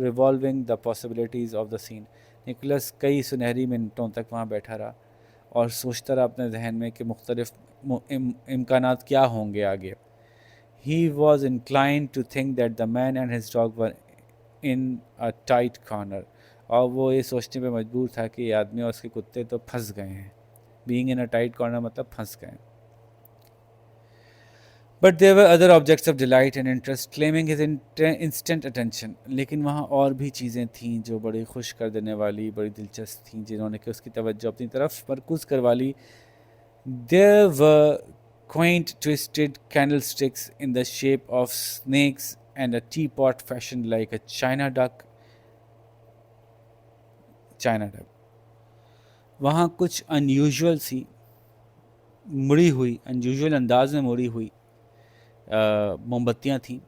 revolving the possibilities of the scene. Nicholas कई सुनहरी मिनटों तक वहाँ बैठा रहा और सोचता रहा अपने जहन में कि मुख्तलिफ इम्कानात क्या होंगे आगे। He was inclined to think that the man and his dog were in a tight corner. और वो ये सोचने पे मजबूर था कि ये आदमी और उसके कुत्ते तो फंस गए हैं। Being in a tight corner मतलब फंस गए। But there were other objects of delight and interest claiming his instant attention. लेकिन वहाँ और भी चीज़ें थीं जो बड़ी खुश कर देने वाली, बड़ी दिलचस्प थीं, जिन्होंने कि उसकी तवज्जो अपनी तरफ मरकूज़ करवा ली। There were quaint twisted candlesticks in the shape of snakes and a teapot fashioned like a china duck. वहाँ कुछ अनयूजुअल सी मुड़ी हुई, अनयूजुअल अंदाज में मुड़ी हुई मोमबत्तियाँ थीं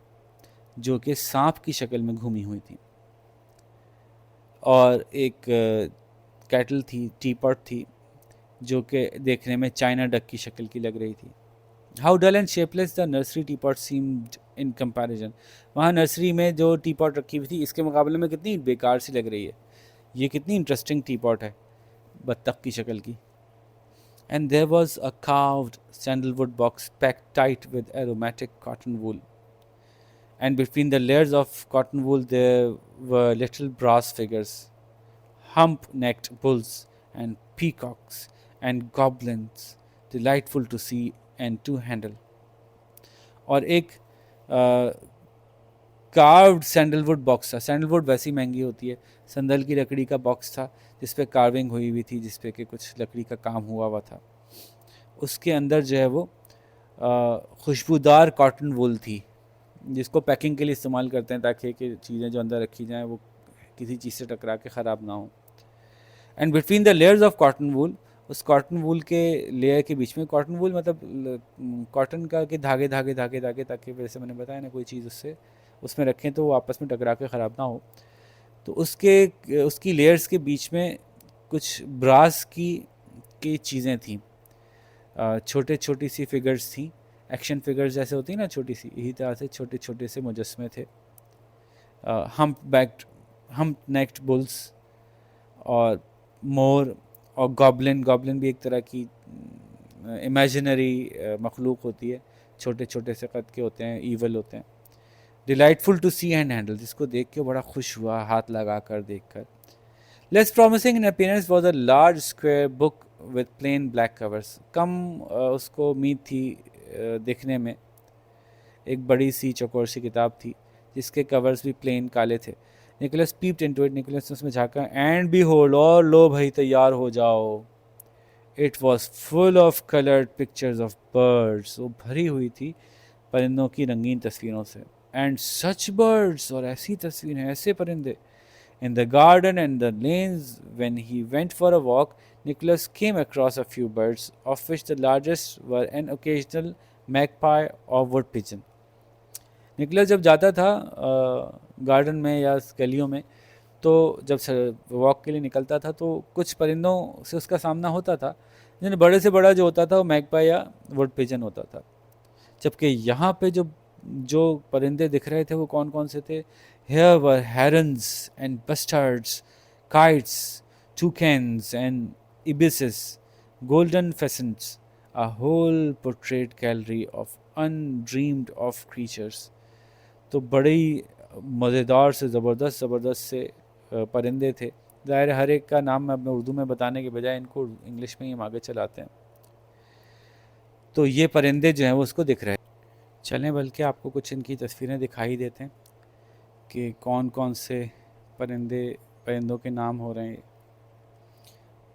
जो कि सांप की शक्ल में घूमी हुई थी, और एक कैटल थी, टीपॉट थी जो कि देखने में चाइना डक की शक्ल की लग रही थी। How dull and shapeless the nursery teapot seemed in comparison. वहाँ नर्सरी में जो टीपॉट रखी हुई थी इसके मुकाबले में कितनी बेकार सी लग रही है। ये कितनी इंटरेस्टिंग टीपॉट है, बत्तख की शक्ल की। And there was a carved sandalwood box packed tight with aromatic cotton wool. And between the layers of cotton wool there were little brass figures, hump-necked bulls and peacocks and goblins, delightful to see and to handle. और एक कार्व्ड सैंडलवुड बॉक्स था। सैंडलवुड वैसी महंगी होती है, संदल की लकड़ी का बॉक्स था जिस पे कार्विंग हुई हुई थी, जिस पे कि कुछ लकड़ी का काम हुआ हुआ था। उसके अंदर जो है वो खुशबूदार कॉटन वूल थी जिसको पैकिंग के लिए इस्तेमाल करते हैं ताकि कि चीज़ें जो अंदर रखी जाएँ वो किसी चीज़ से टकरा के ख़राब ना हो। And between the layers of cotton wool, उस कॉटन वूल के लेयर के बीच में, कॉटन वूल मतलब कॉटन का के धागे धागे धागे धागे, ताकि वैसे मैंने बताया ना कोई चीज़ उससे उसमें रखें तो वो आपस में टकरा के ख़राब ना हो, तो उसकी लेयर्स के बीच में कुछ ब्रास की चीज़ें थीं, छोटे छोटी सी फिगर्स थी, एक्शन फिगर्स जैसे होती है ना छोटी सी, यही तरह से छोटे छोटे से मुजस्मे थे। हम्प नेक्ड बुल्स और मोर और गॉबलिन भी एक तरह की इमेजिनरी मखलूक होती है, छोटे छोटे से कद के होते हैं, ईवल होते हैं। Delightful to see and handle, जिसको देख के बड़ा खुश हुआ हाथ लगा कर देख कर। Less promising in appearance was a large square book with plain black covers. कम उसको उम्मीद थी देखने में, एक बड़ी सी चौकोर सी किताब थी जिसके कवर्स भी प्लेन काले थे। Nicholas peeped into it, Nicholas ने उसमें झांका, एंड बी होल्ड, और लो भाई तैयार हो जाओ, it was full of coloured pictures of birds, वो भरी हुई थी परिंदों की रंगीन तस्वीरों से, एंड सच बर्ड्स, और ऐसी तस्वीरें, ऐसे परिंदे. In the garden and the lanes, when he went for a walk, Nicholas came across a few birds, of which the largest were an occasional magpie or wood pigeon. Nicholas जब जाता था गार्डन में या गलियों में, तो जब वॉक के लिए निकलता था तो कुछ परिंदों से उसका सामना होता था, जिन्हें बड़े से बड़ा जो होता था वो मैगपाई या वुड पिजन होता था. जबकि यहाँ पे जो जो परिंदे दिख रहे थे वो कौन कौन से थे? Here were herons and bustards, kites, toucans and ibises, golden pheasants, a whole portrait gallery of undreamed of creatures. तो बड़ी मज़ेदार से ज़बरदस्त ज़बरदस्त से परिंदे थे. ज़ाहिर हर एक का नाम मैं अपने उर्दू में बताने के बजाय इनको इंग्लिश में ही हम आगे चलाते हैं. तो ये परिंदे जो हैं वो उसको दिख रहे हैं. चलें बल्कि आपको कुछ इनकी तस्वीरें दिखाई देते हैं कि कौन कौन से परिंदों के नाम हो रहे हैं.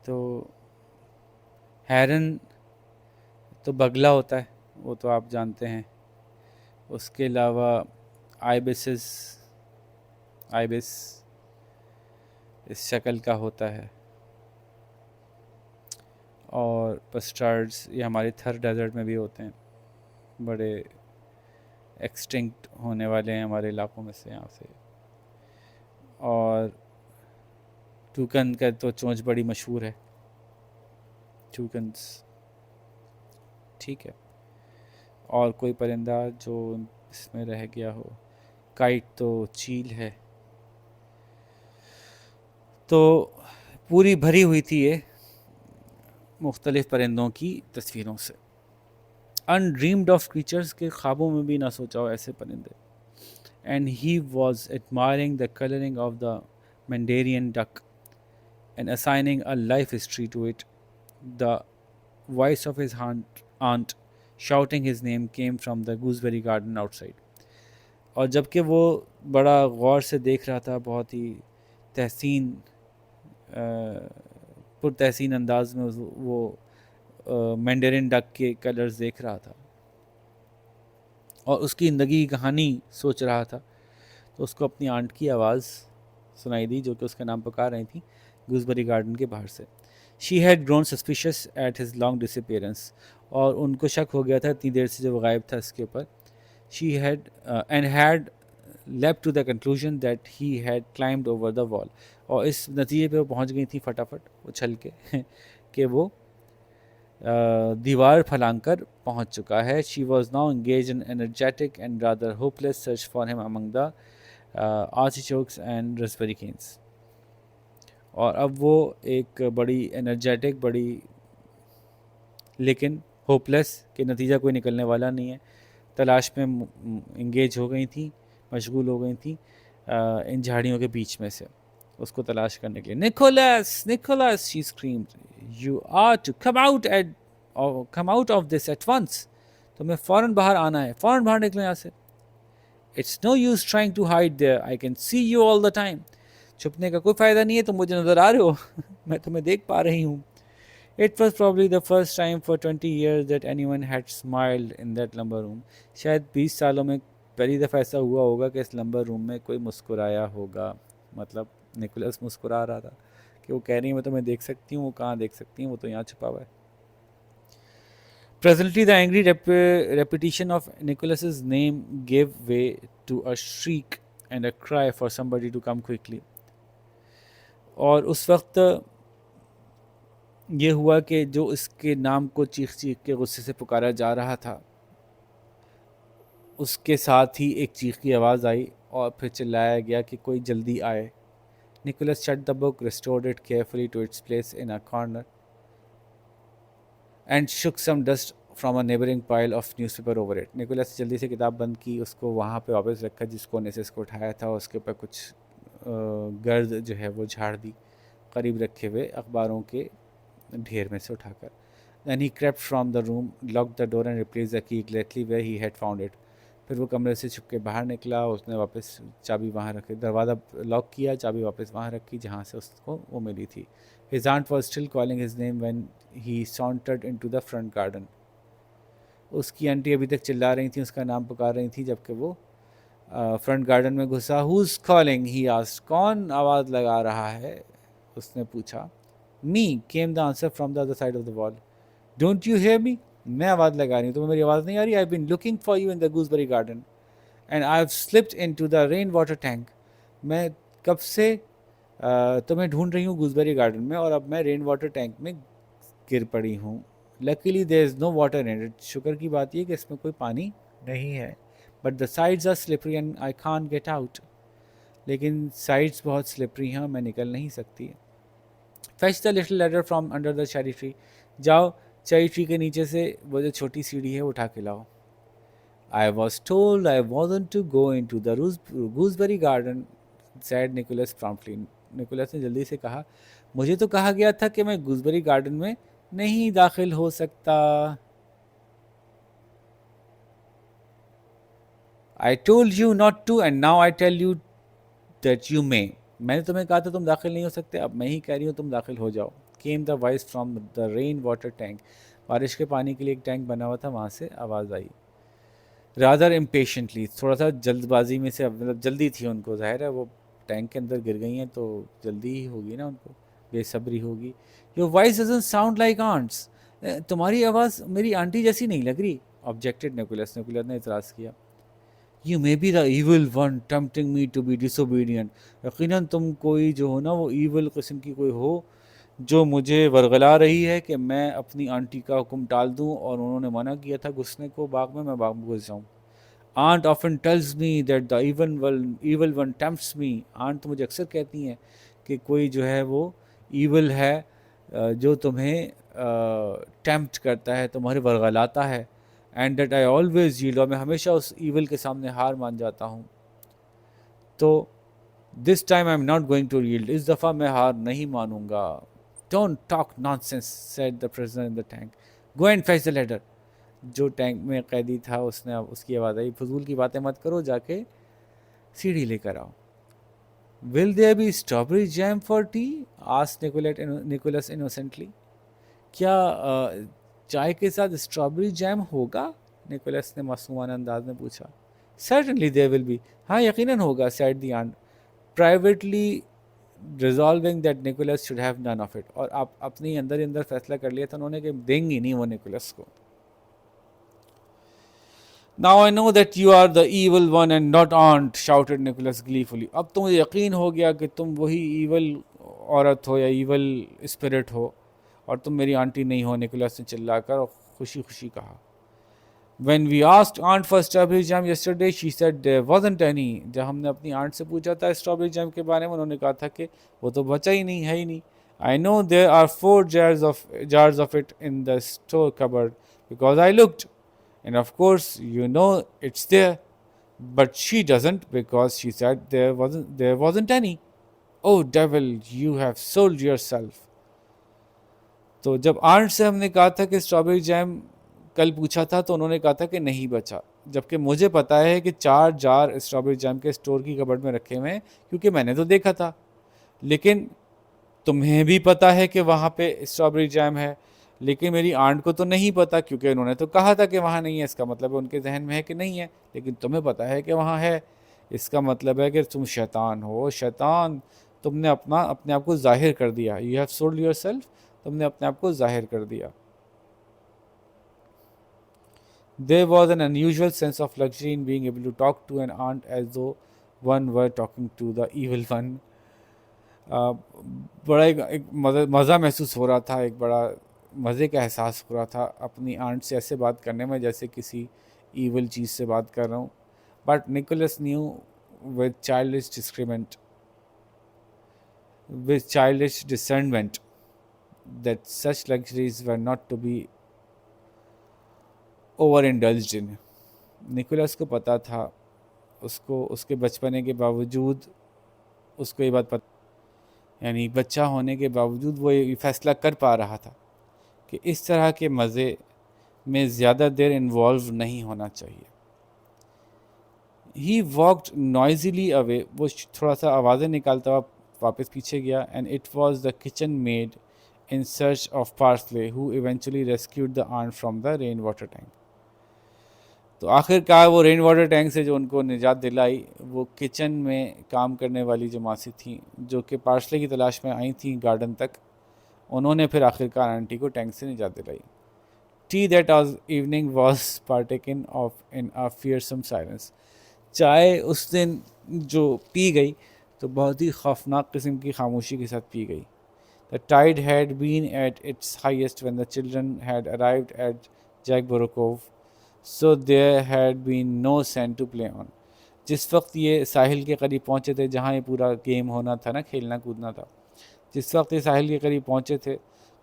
तो हैरन तो बगला होता है, वो तो आप जानते हैं. उसके अलावा आइबिस इस शक्ल का होता है, और बस्टार्ड्स ये हमारे थर डेजर्ट में भी होते हैं, बड़े एक्सटिंक्ट होने वाले हैं हमारे इलाकों में से यहाँ से. और टूकन का तो चोंच बड़ी मशहूर है, टूकन्स, ठीक है. और कोई परिंदा जो इसमें रह गया हो? काइट तो चील है. तो पूरी भरी हुई थी ये मुख्तलिफ परिंदों की तस्वीरों से. अनड्रीम्ड ऑफ क्रीचर्स के ख्वाबों में भी ना सोचा हो ऐसे परिंदे. And he was admiring the colouring of the mandarin duck and assigning a life history to it. The voice of his aunt shouting his name came from the gooseberry garden outside. और जबकि वो बड़ा गौर से देख रहा था, बहुत ही तहसीन पुरतहसीन अंदाज में वो मैंडेरिन डक के कलर्स देख रहा था और उसकी ज़िंदगी की कहानी सोच रहा था, तो उसको अपनी आंट की आवाज़ सुनाई दी जो कि उसका नाम पुकार रही थी गूसबेरी गार्डन के बाहर से. She had grown suspicious at his long disappearance, और उनको शक हो गया था इतनी देर से जब गायब था इसके ऊपर. She had and had left to the conclusion that he had climbed over the wall, और इस नतीजे पे वो पहुंच गई थी फटाफट उछल के कि वो दीवार फलांकर पहुंच चुका है. She was now engaged in energetic and rather hopeless search for him among the artichokes and raspberry canes. और अब वो एक बड़ी एनर्जेटिक, बड़ी लेकिन होपलेस के नतीजा कोई निकलने वाला नहीं है, तलाश में इंगेज हो गई थी, मशगूल हो गई थी इन झाड़ियों के बीच में से उसको तलाश करने के लिए. Nicholas, Nicholas, she screamed, you are to come out of this at once. तुम्हें फ़ौरन बाहर आना है, फ़ौरन बाहर निकलो यहाँ से. It's no use trying to hide there, I can see you all the time. छुपने का कोई फ़ायदा नहीं है, तुम मुझे नज़र आ रहे हो मैं तुम्हें देख पा रही हूँ. It was probably the first time for 20 years that anyone had smiled in that lumber room. शायद 20 सालों में पहली दफ़ा ऐसा हुआ होगा कि इस लंबर रूम में कोई मुस्कुराया होगा. मतलब निकोलस मुस्कुरा रहा था कि वो कह रही है मैं तुम्हें देख सकती हूँ. वो कहाँ देख सकती हूँ, वो तो यहाँ छुपा हुआ है. Presently the angry repetition of Nicholas's name gave way to a shriek and a cry for somebody to come quickly. और उस वक्त ये हुआ कि जो इसके नाम को चीख चीख के गुस्से से पुकारा जा रहा था, उसके साथ ही एक चीख की आवाज़ आई और फिर चिल्लाया गया कि कोई जल्दी आए. Nicholas shut the book, restored it carefully to its place in a corner, and shook some dust from a neighboring pile of newspaper over it. Nicholas जल्दी से किताब बंद की, उसको वहाँ पे वापस रखा जिस कोने से इसको उठाया था, उसके ऊपर कुछ गर्द जो है वो झाड़ दी करीब रखे हुए अखबारों के ढेर में से उठाकर. Then he crept from the room, locked the door and replaced the key exactly where he had found it. फिर वो कमरे से छुप के बाहर निकला, उसने वापस चाबी वहाँ रखी, दरवाज़ा लॉक किया, चाबी वापस वहाँ रखी जहाँ से उसको वो मिली थी। His aunt was still calling his name when he sauntered into the front garden. उसकी आंटी अभी तक चिल्ला रही थी, उसका नाम पुकार रही थी, जबकि वो फ्रंट गार्डन में घुसा। Who's calling? he asked. कौन आवाज़ लगा रहा है? उसने पूछा। Me came the answer from the other side of the wall. Don't you hear me? मैं आवाज़ लगा रही हूँ, तुम्हें मेरी आवाज़ नहीं आ रही? I've been looking for you in the gooseberry garden and I've slipped into the rain water tank. मैं कब से तुम्हें ढूंढ रही हूँ गूसबेरी गार्डन में, और अब मैं रेन वाटर टैंक में गिर पड़ी हूँ। Luckily there is no water in it. शुक्र की बात यह कि इसमें कोई पानी नहीं है। But the sides are slippery and I can't get out. लेकिन साइड्स बहुत स्लिपरी हैं और मैं निकल नहीं सकती। Fetch the little ladder from under the cherry tree. जाओ चेरी ट्री के नीचे से वो जो छोटी सीढ़ी है वो उठा के लाओ। I was told I wasn't to go in to the gooseberry garden, said Nicholas promptly. Nicholas ने जल्दी से कहा, मुझे तो कहा गया था कि मैं गूसबेरी गार्डन में नहीं दाखिल हो सकता। I told you not to and now I tell you that you may. मैंने तुम्हें कहा था तुम दाखिल नहीं हो सकते, अब मैं ही कह रही हूँ तुम दाखिल हो जाओ। Came the voice from the rain water tank. बारिश के पानी के लिए एक टैंक बना हुआ था, वहाँ से आवाज़ आई। रादर इम्पेशेंटली, थोड़ा सा जल्दबाजी में से, मतलब जल्दी थी उनको, जाहिर है वो टैंक के अंदर गिर गई हैं तो जल्दी ही होगी ना, उनको बेसब्री होगी। Your voice doesn't sound like aunt's. तुम्हारी आवाज़ मेरी आंटी जैसी नहीं लग रही। Objected Nicholas. निकोलस ने इतराज़ किया। You may be the evil one tempting me to be disobedient. यकीनन तुम कोई जो हो ना वो ईविल किस्म की कोई हो जो मुझे वरगला रही है कि मैं अपनी आंटी का हुक्म टाल दूं, और उन्होंने मना किया था घुसने को बाग में, मैं बाग में घुस जाऊँ। Aunt often tells me that the evil one tempts me. Aunt तो मुझे अक्सर कहती हैं कि कोई जो है वो ईवल है, जो तुम्हें टेम्प्ट करता है, तुम्हारे वरगलाता है। And that I always yield, और मैं हमेशा उस ईवल के सामने हार मान जाता हूँ। तो this time I am not going to yield, इस दफ़ा मैं हार नहीं मानूंगा। Don't talk nonsense said the prisoner in the tank. Go and fetch the ladder. जो टैंक में कैदी था उसने, उसकी आवाज़ आई, फजूल की बातें मत करो, जाके सीढ़ी लेकर आओ। Will there be strawberry jam for tea? Asked Nicholas innocently. क्या चाय के साथ स्ट्रॉबेरी जैम होगा? निकोलस ने मासूमाना अंदाज में पूछा। Certainly there will be. हाँ यकीनन होगा, said the aunt, privately resolving that Nicholas should have none of it. और आप अपनी अंदर ही अंदर फैसला कर लिया था उन्होंने कि देंगी नहीं वो निकोलस को। Now I know that you are the evil one and not aunt, shouted Nicholas gleefully. अब तो मुझे यकीन हो गया कि तुम वही evil औरत हो या evil spirit हो और तुम मेरी आंटी नहीं हो, निकोलस ने चिल्लाकर और खुशी खुशी कहा। When we asked aunt for strawberry jam yesterday, she said there wasn't any. जब हमने अपनी आंट से पूछा था स्ट्रॉबेरी जैम के बारे में, उन्होंने कहा था कि वो तो बचा ही नहीं, है ही नहीं। I know there are 4 jars of it in the store cupboard because I looked. And of course, you know it's there, but she doesn't because she said there wasn't any. Oh devil, you have sold yourself. तो जब आंट से हमने कहा था कि स्ट्रॉबेरी जैम कल पूछा था तो उन्होंने कहा था कि नहीं बचा, जबकि मुझे पता है कि 4 जार स्ट्रॉबेरी जैम के स्टोर की कबर्ड में रखे हुए हैं क्योंकि मैंने तो देखा था। लेकिन तुम्हें भी पता है कि वहाँ पे स्ट्रॉबेरी जैम है, लेकिन मेरी आंट को तो नहीं पता क्योंकि उन्होंने तो कहा था कि वहाँ नहीं है। इसका मतलब है उनके जहन में है कि नहीं है, लेकिन तुम्हें पता है कि वहाँ है। इसका मतलब है कि तुम शैतान हो, शैतान। तुमने अपने आप को जाहिर कर दिया। You have sold your self, तुमने अपने आप को जाहिर कर दिया। There was an unusual sense of luxury in being able to talk to an aunt as though one were talking to the evil one. बड़ा एक मज़ा महसूस हो रहा था, एक बड़ा मज़े का एहसास हो रहा था अपनी आंट से ऐसे बात करने में जैसे किसी ईवल चीज़ से बात कर रहा हूँ। But Nicholas knew with childish discernment that such luxuries were not to be over indulged in. Nicholas को पता था, उसको उसके बचपने के बावजूद उसको ये बात पता, यानी बच्चा होने के बावजूद वो ये फैसला कर पा रहा था कि इस तरह के मज़े में ज़्यादा देर इन्वॉल्व नहीं होना चाहिए। ही वॉकड नॉइजीली अवे, वो थोड़ा सा आवाज़ें निकालता हुआ वापस पीछे गया, and it was the kitchen maid in search of parsley who eventually rescued the aunt from the rain water tank. तो आखिरकार वो रेन वाटर टैंक से जो उनको निजात दिलाई, वो किचन में काम करने वाली जो मासी थी, जो कि पार्सले की तलाश में आई थी गार्डन तक, उन्होंने फिर आखिरकार आंटी को टैंक से निजात दिलाई। टी दैट आज evening was partaken of in a fearsome silence. चाय उस दिन जो पी गई तो बहुत ही खौफनाक किस्म की खामोशी के साथ पी गई। The tide had been at its highest when the children had arrived at Jagborough Cove, so there had been no sand to play on. जिस वक्त ये साहिल के करीब पहुँचे थे, जहाँ ये पूरा गेम होना था ना, खेलना कूदना था, जिस वक्त ये साहिल के करीब पहुँचे थे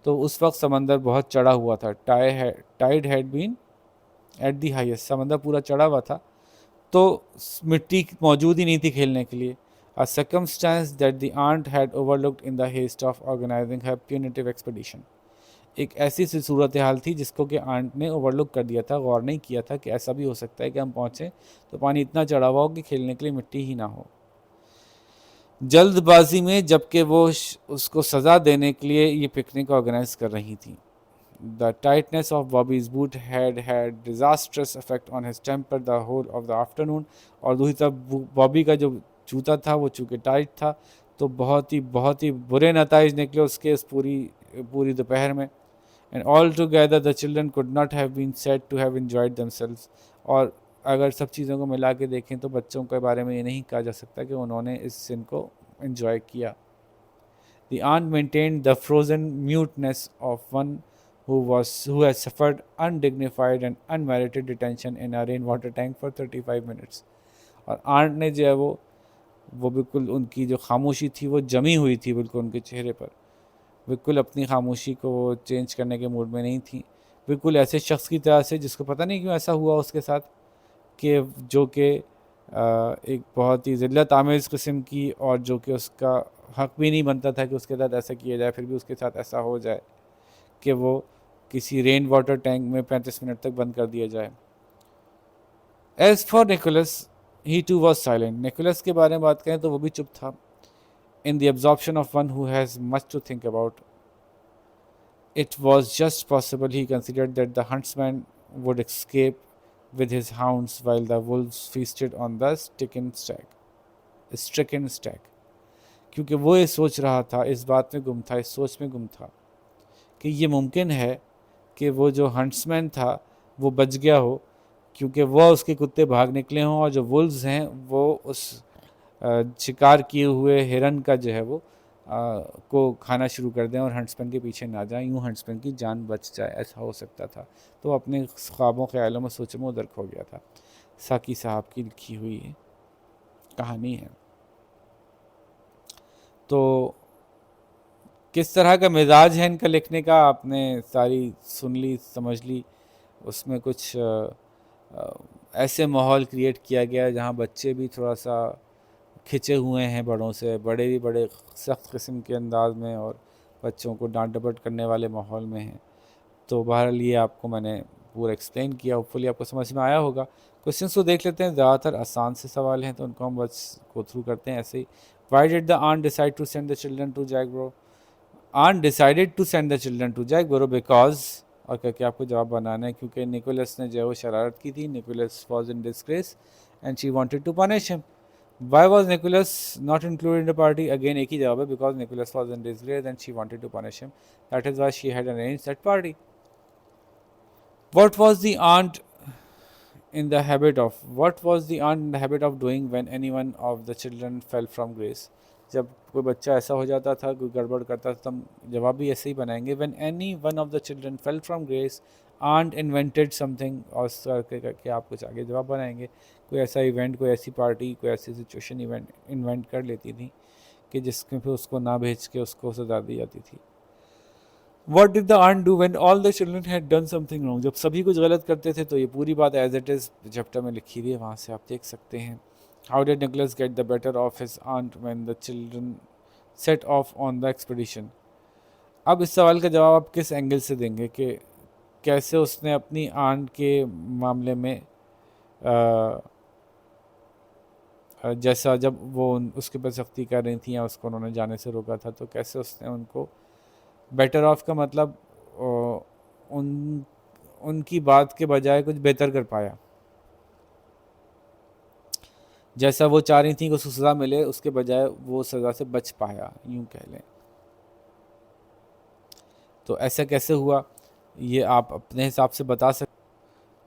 तो उस वक्त समंदर बहुत चढ़ा हुआ था। Tide had been at the highest, समंदर पूरा चढ़ा हुआ था, तो मिट्टी मौजूद ही नहीं थी खेलने के लिए। A circumstance that the aunt had overlooked in the haste of organising her punitive expedition. एक ऐसी सी सूरत हाल थी जिसको कि आंट ने ओवरलुक कर दिया था, गौर नहीं किया था कि ऐसा भी हो सकता है कि हम पहुँचें तो पानी इतना चढ़ा हुआ हो कि खेलने के लिए मिट्टी ही ना हो। जल्दबाजी में, जबकि वो उसको सज़ा देने के लिए ये पिकनिक ऑर्गेनाइज कर रही थी। The tightness of Bobby's boot had disastrous effect on his temper the whole of the afternoon। और दूसरी तरफ बॉबी का जो जूता था वो चूँकि टाइट था, तो बहुत ही बुरे नताइज निकले उसके इस पूरी दोपहर में। And all together the children could not have been said to have enjoyed themselves. और अगर सब चीज़ों को मिला के देखें तो बच्चों के बारे में ये नहीं कहा जा सकता कि उन्होंने इस सीन को एंजॉय किया। The aunt maintained the frozen muteness of one who has suffered undignified and unmerited detention in a rainwater tank for 35 minutes। और आंट ने जो है वो बिल्कुल उनकी जो खामोशी थी वो जमी हुई थी बिल्कुल उनके चेहरे पर, बिल्कुल अपनी खामोशी को वो चेंज करने के मूड में नहीं थी। बिल्कुल ऐसे शख्स की तरह से जिसको पता नहीं क्यों ऐसा हुआ उसके साथ, कि जो कि एक बहुत ही ज़िल्लत आमेज़ किस्म की, और जो कि उसका हक भी नहीं बनता था कि उसके साथ ऐसा किया जाए, फिर भी उसके साथ ऐसा हो जाए कि वो किसी रेन वाटर टैंक में 35 मिनट तक बंद कर दिया जाए। As for Nicholas, he too was silent. Nicholas के बारे में बात करें तो वो भी चुप था। In the absorption of one who has much to think about, it was just possible he considered that the huntsman would escape with his hounds while the wolves feasted on the stricken stag। क्योंकि वो ये सोच रहा था, इस बात में गुम था, इस सोच में गुम था कि ये मुमकिन है कि वो जो हंट्समैन था वो बच गया हो, क्योंकि वो उसके कुत्ते भाग निकले हों, और जो वुल्व्स हैं वो उस शिकार किए हुए हिरन का जो है वो को खाना शुरू कर दें और हंट्समैन के पीछे ना जाएं, यूँ हंट्समैन की जान बच जाए, ऐसा हो सकता था। तो अपने ख्वाबों ख्यालों में सोचों में उधर खो गया था। साकी साहब की लिखी हुई कहानी है। तो किस तरह का मिजाज है इनका लिखने का, आपने सारी सुन ली, समझ ली। उसमें कुछ ऐसे माहौल क्रिएट किया गया है जहाँ बच्चे भी थोड़ा सा खिंचे हुए हैं बड़ों से, बड़े भी बड़े सख्त किस्म के अंदाज में, और बच्चों को डांट डपट करने वाले माहौल में हैं। तो बहरहाल ये आपको मैंने पूरा एक्सप्लेन किया, होपफुली आपको समझ में आया होगा। क्वेश्चंस को देख लेते हैं, ज़्यादातर आसान से सवाल हैं तो उनको हम बस गो थ्रू करते हैं ऐसे ही। Why did the aunt decide to send the children to Jagborough? Aunt decided to send the children to Jagborough because, और करके आपको जवाब बनाना है, क्योंकि निकोलस ने जो है वो शरारत की थी। Nicholas was in disgrace and she wanted to punish him. Why was Nicholas not included in the party? Again, एक ही जवाब है, because Nicholas was in disgrace and she wanted to punish him. That is why she had arranged that party. What was the aunt in the habit of? What was the aunt in the habit of doing when any one of the children fell from grace? जब कोई बच्चा ऐसा हो जाता था, कोई गड़बड़ करता था, तब जवाब भी ऐसे ही बनाएंगे। When any one of the children fell from grace, aunt invented something, और करके आप कुछ आगे जवाब बनाएंगे। कोई ऐसा इवेंट, कोई ऐसी पार्टी, कोई ऐसी सिचुएशन इन्वेंट कर लेती थी कि जिसमें फिर उसको ना भेज के उसको सजा दी जाती थी। What did the aunt do when all the children had done something wrong? जब सभी कुछ गलत करते थे, तो ये पूरी बात एज इट इज़ चैप्टर में लिखी हुई है, वहाँ से आप देख सकते हैं। How did Nicholas get the better of his aunt when the children set off on the expedition? अब इस सवाल का जवाब आप किस एंगल से देंगे कि कैसे उसने अपनी आंट के मामले में जैसा जब वो उसके ऊपर सख्ती कर रही थी या उसको उन्होंने जाने से रोका था, तो कैसे उसने उनको बेटर ऑफ का मतलब उन उनकी बात के बजाय कुछ बेहतर कर पाया। जैसा वो चाह रही थी कि उसको सज़ा मिले, उसके बजाय वो सज़ा से बच पाया, यूँ कह लें। तो ऐसा कैसे हुआ, ये आप अपने हिसाब से बता सकते।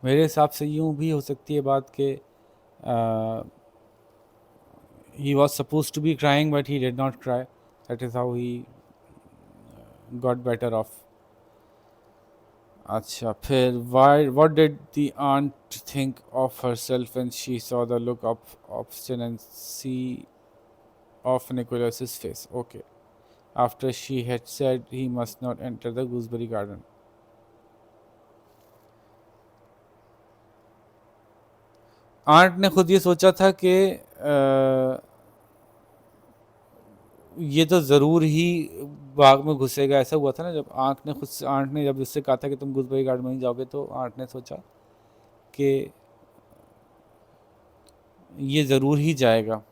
मेरे हिसाब से यूँ भी हो सकती है बात कि he was supposed to be crying but he did not cry. That is how he got better off. अच्छा, फिर why what did the aunt think of herself when she saw the look of obstinacy of Nicholas's face? Okay, after she had said he must not enter the gooseberry garden. Aunt ने खुद ये सोचा था कि ये तो ज़रूर ही बाग में घुसेगा। ऐसा हुआ था ना, जब आंट ने जब उससे कहा था कि तुम गुजबरी गार्ड में ही जाओगे, तो आंट ने सोचा कि ये ज़रूर ही जाएगा।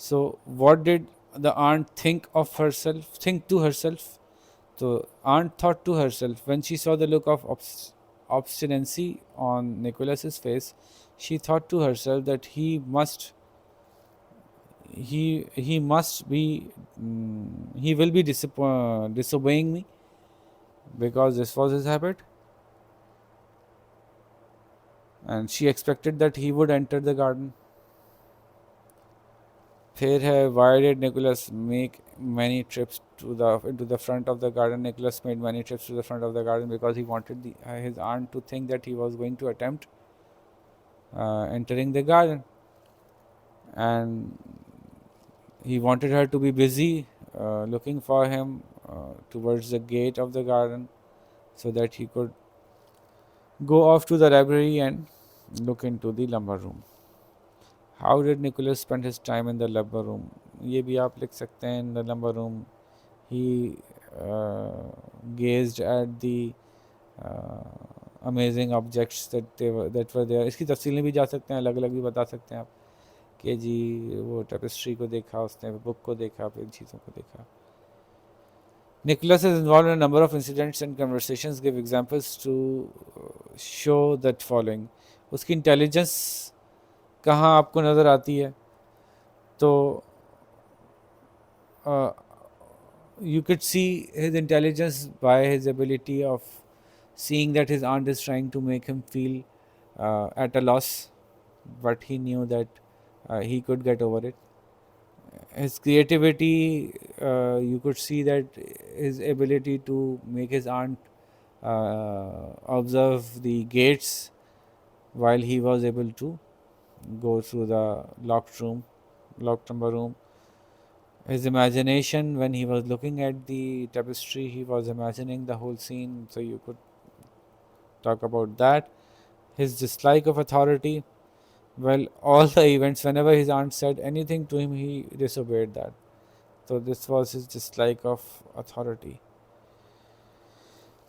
So what did the aunt think of herself, think to herself? तो aunt thought to herself when she saw the look of obstinacy on Nicholas's face, she thought to herself that he must be he will be disobeying me because this was his habit, and she expected that he would enter the garden. फिर है, why did Nicholas make many trips into the front of the garden? Nicholas made many trips to the front of the garden because he wanted his aunt to think that he was going to attempt entering the garden, and he wanted her to be busy looking for him towards the gate of the garden so that he could go off to the library and look into the lumber room. How did Nicholas spend his time in the lumber room? ये भी आप लिख सकते हैं, in the lumber room he gazed at the amazing objects that were there. इसकी तफसीलें भी जा सकते हैं, अलग अलग भी बता सकते हैं आप कि जी वो टेपेस्ट्री को देखा उसने, बुक को देखा, फिर चीज़ों को देखा. Nicholas is involved in a number of incidents and conversations. Give examples to show that following. उसकी इंटेलिजेंस कहाँ आपको नज़र आती है? तो you could see his intelligence by his ability of seeing that his aunt is trying to make him feel at a loss, but he knew that he could get over it. His creativity, you could see that his ability to make his aunt observe the gates while he was able to go through the locked number room. His imagination, when he was looking at the tapestry, he was imagining the whole scene, so you could talk about that. His dislike of authority, well, all the events, whenever his aunt said anything to him, he disobeyed that. So this was his dislike of authority.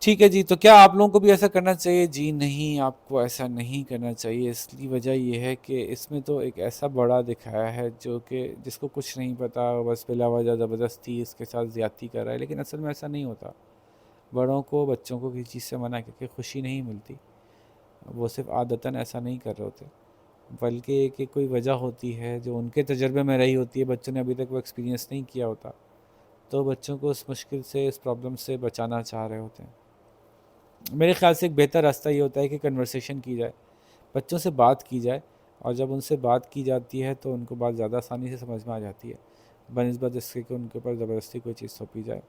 ठीक है जी, तो क्या आप लोगों को भी ऐसा करना चाहिए? जी नहीं, आपको ऐसा नहीं करना चाहिए। इसकी वजह ये है कि इसमें तो एक ऐसा बड़ा दिखाया है जो कि जिसको कुछ नहीं पता, बस बिला वजह ज़बरदस्ती इसके साथ ज़्यादती कर रहा है, लेकिन असल में ऐसा नहीं होता। बड़ों को बच्चों को किसी चीज़ से मना करके खुशी नहीं मिलती, वो सिर्फ आदतन ऐसा नहीं कर रहे होते, बल्कि एक कोई वजह होती है जो उनके तजर्बे में रही होती है, बच्चों ने अभी तक वो एक्सपीरियंस नहीं किया होता, तो बच्चों को उस मुश्किल से, इस प्रॉब्लम से बचाना चाह रहे होते हैं। मेरे ख्याल से एक बेहतर रास्ता ये होता है कि कन्वर्सेशन की जाए, बच्चों से बात की जाए, और जब उनसे बात की जाती है तो उनको बात ज़्यादा आसानी से समझ में आ जाती है, बनिस्बत इसके कि उनके ऊपर ज़बरदस्ती कोई चीज़ सौंपी जाए।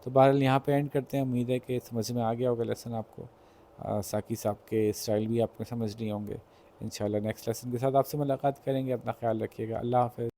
तो बहरहाल यहाँ पे एंड करते हैं। उम्मीद है कि समझ में आ गया होगा लेसन आपको, साकी साहब के स्टाइल भी आपको समझ नहीं होंगे। इंशाल्लाह नेक्स्ट लेसन के साथ आपसे मुलाकात करेंगे। अपना ख्याल रखिएगा। अल्लाह हाफ़िज़।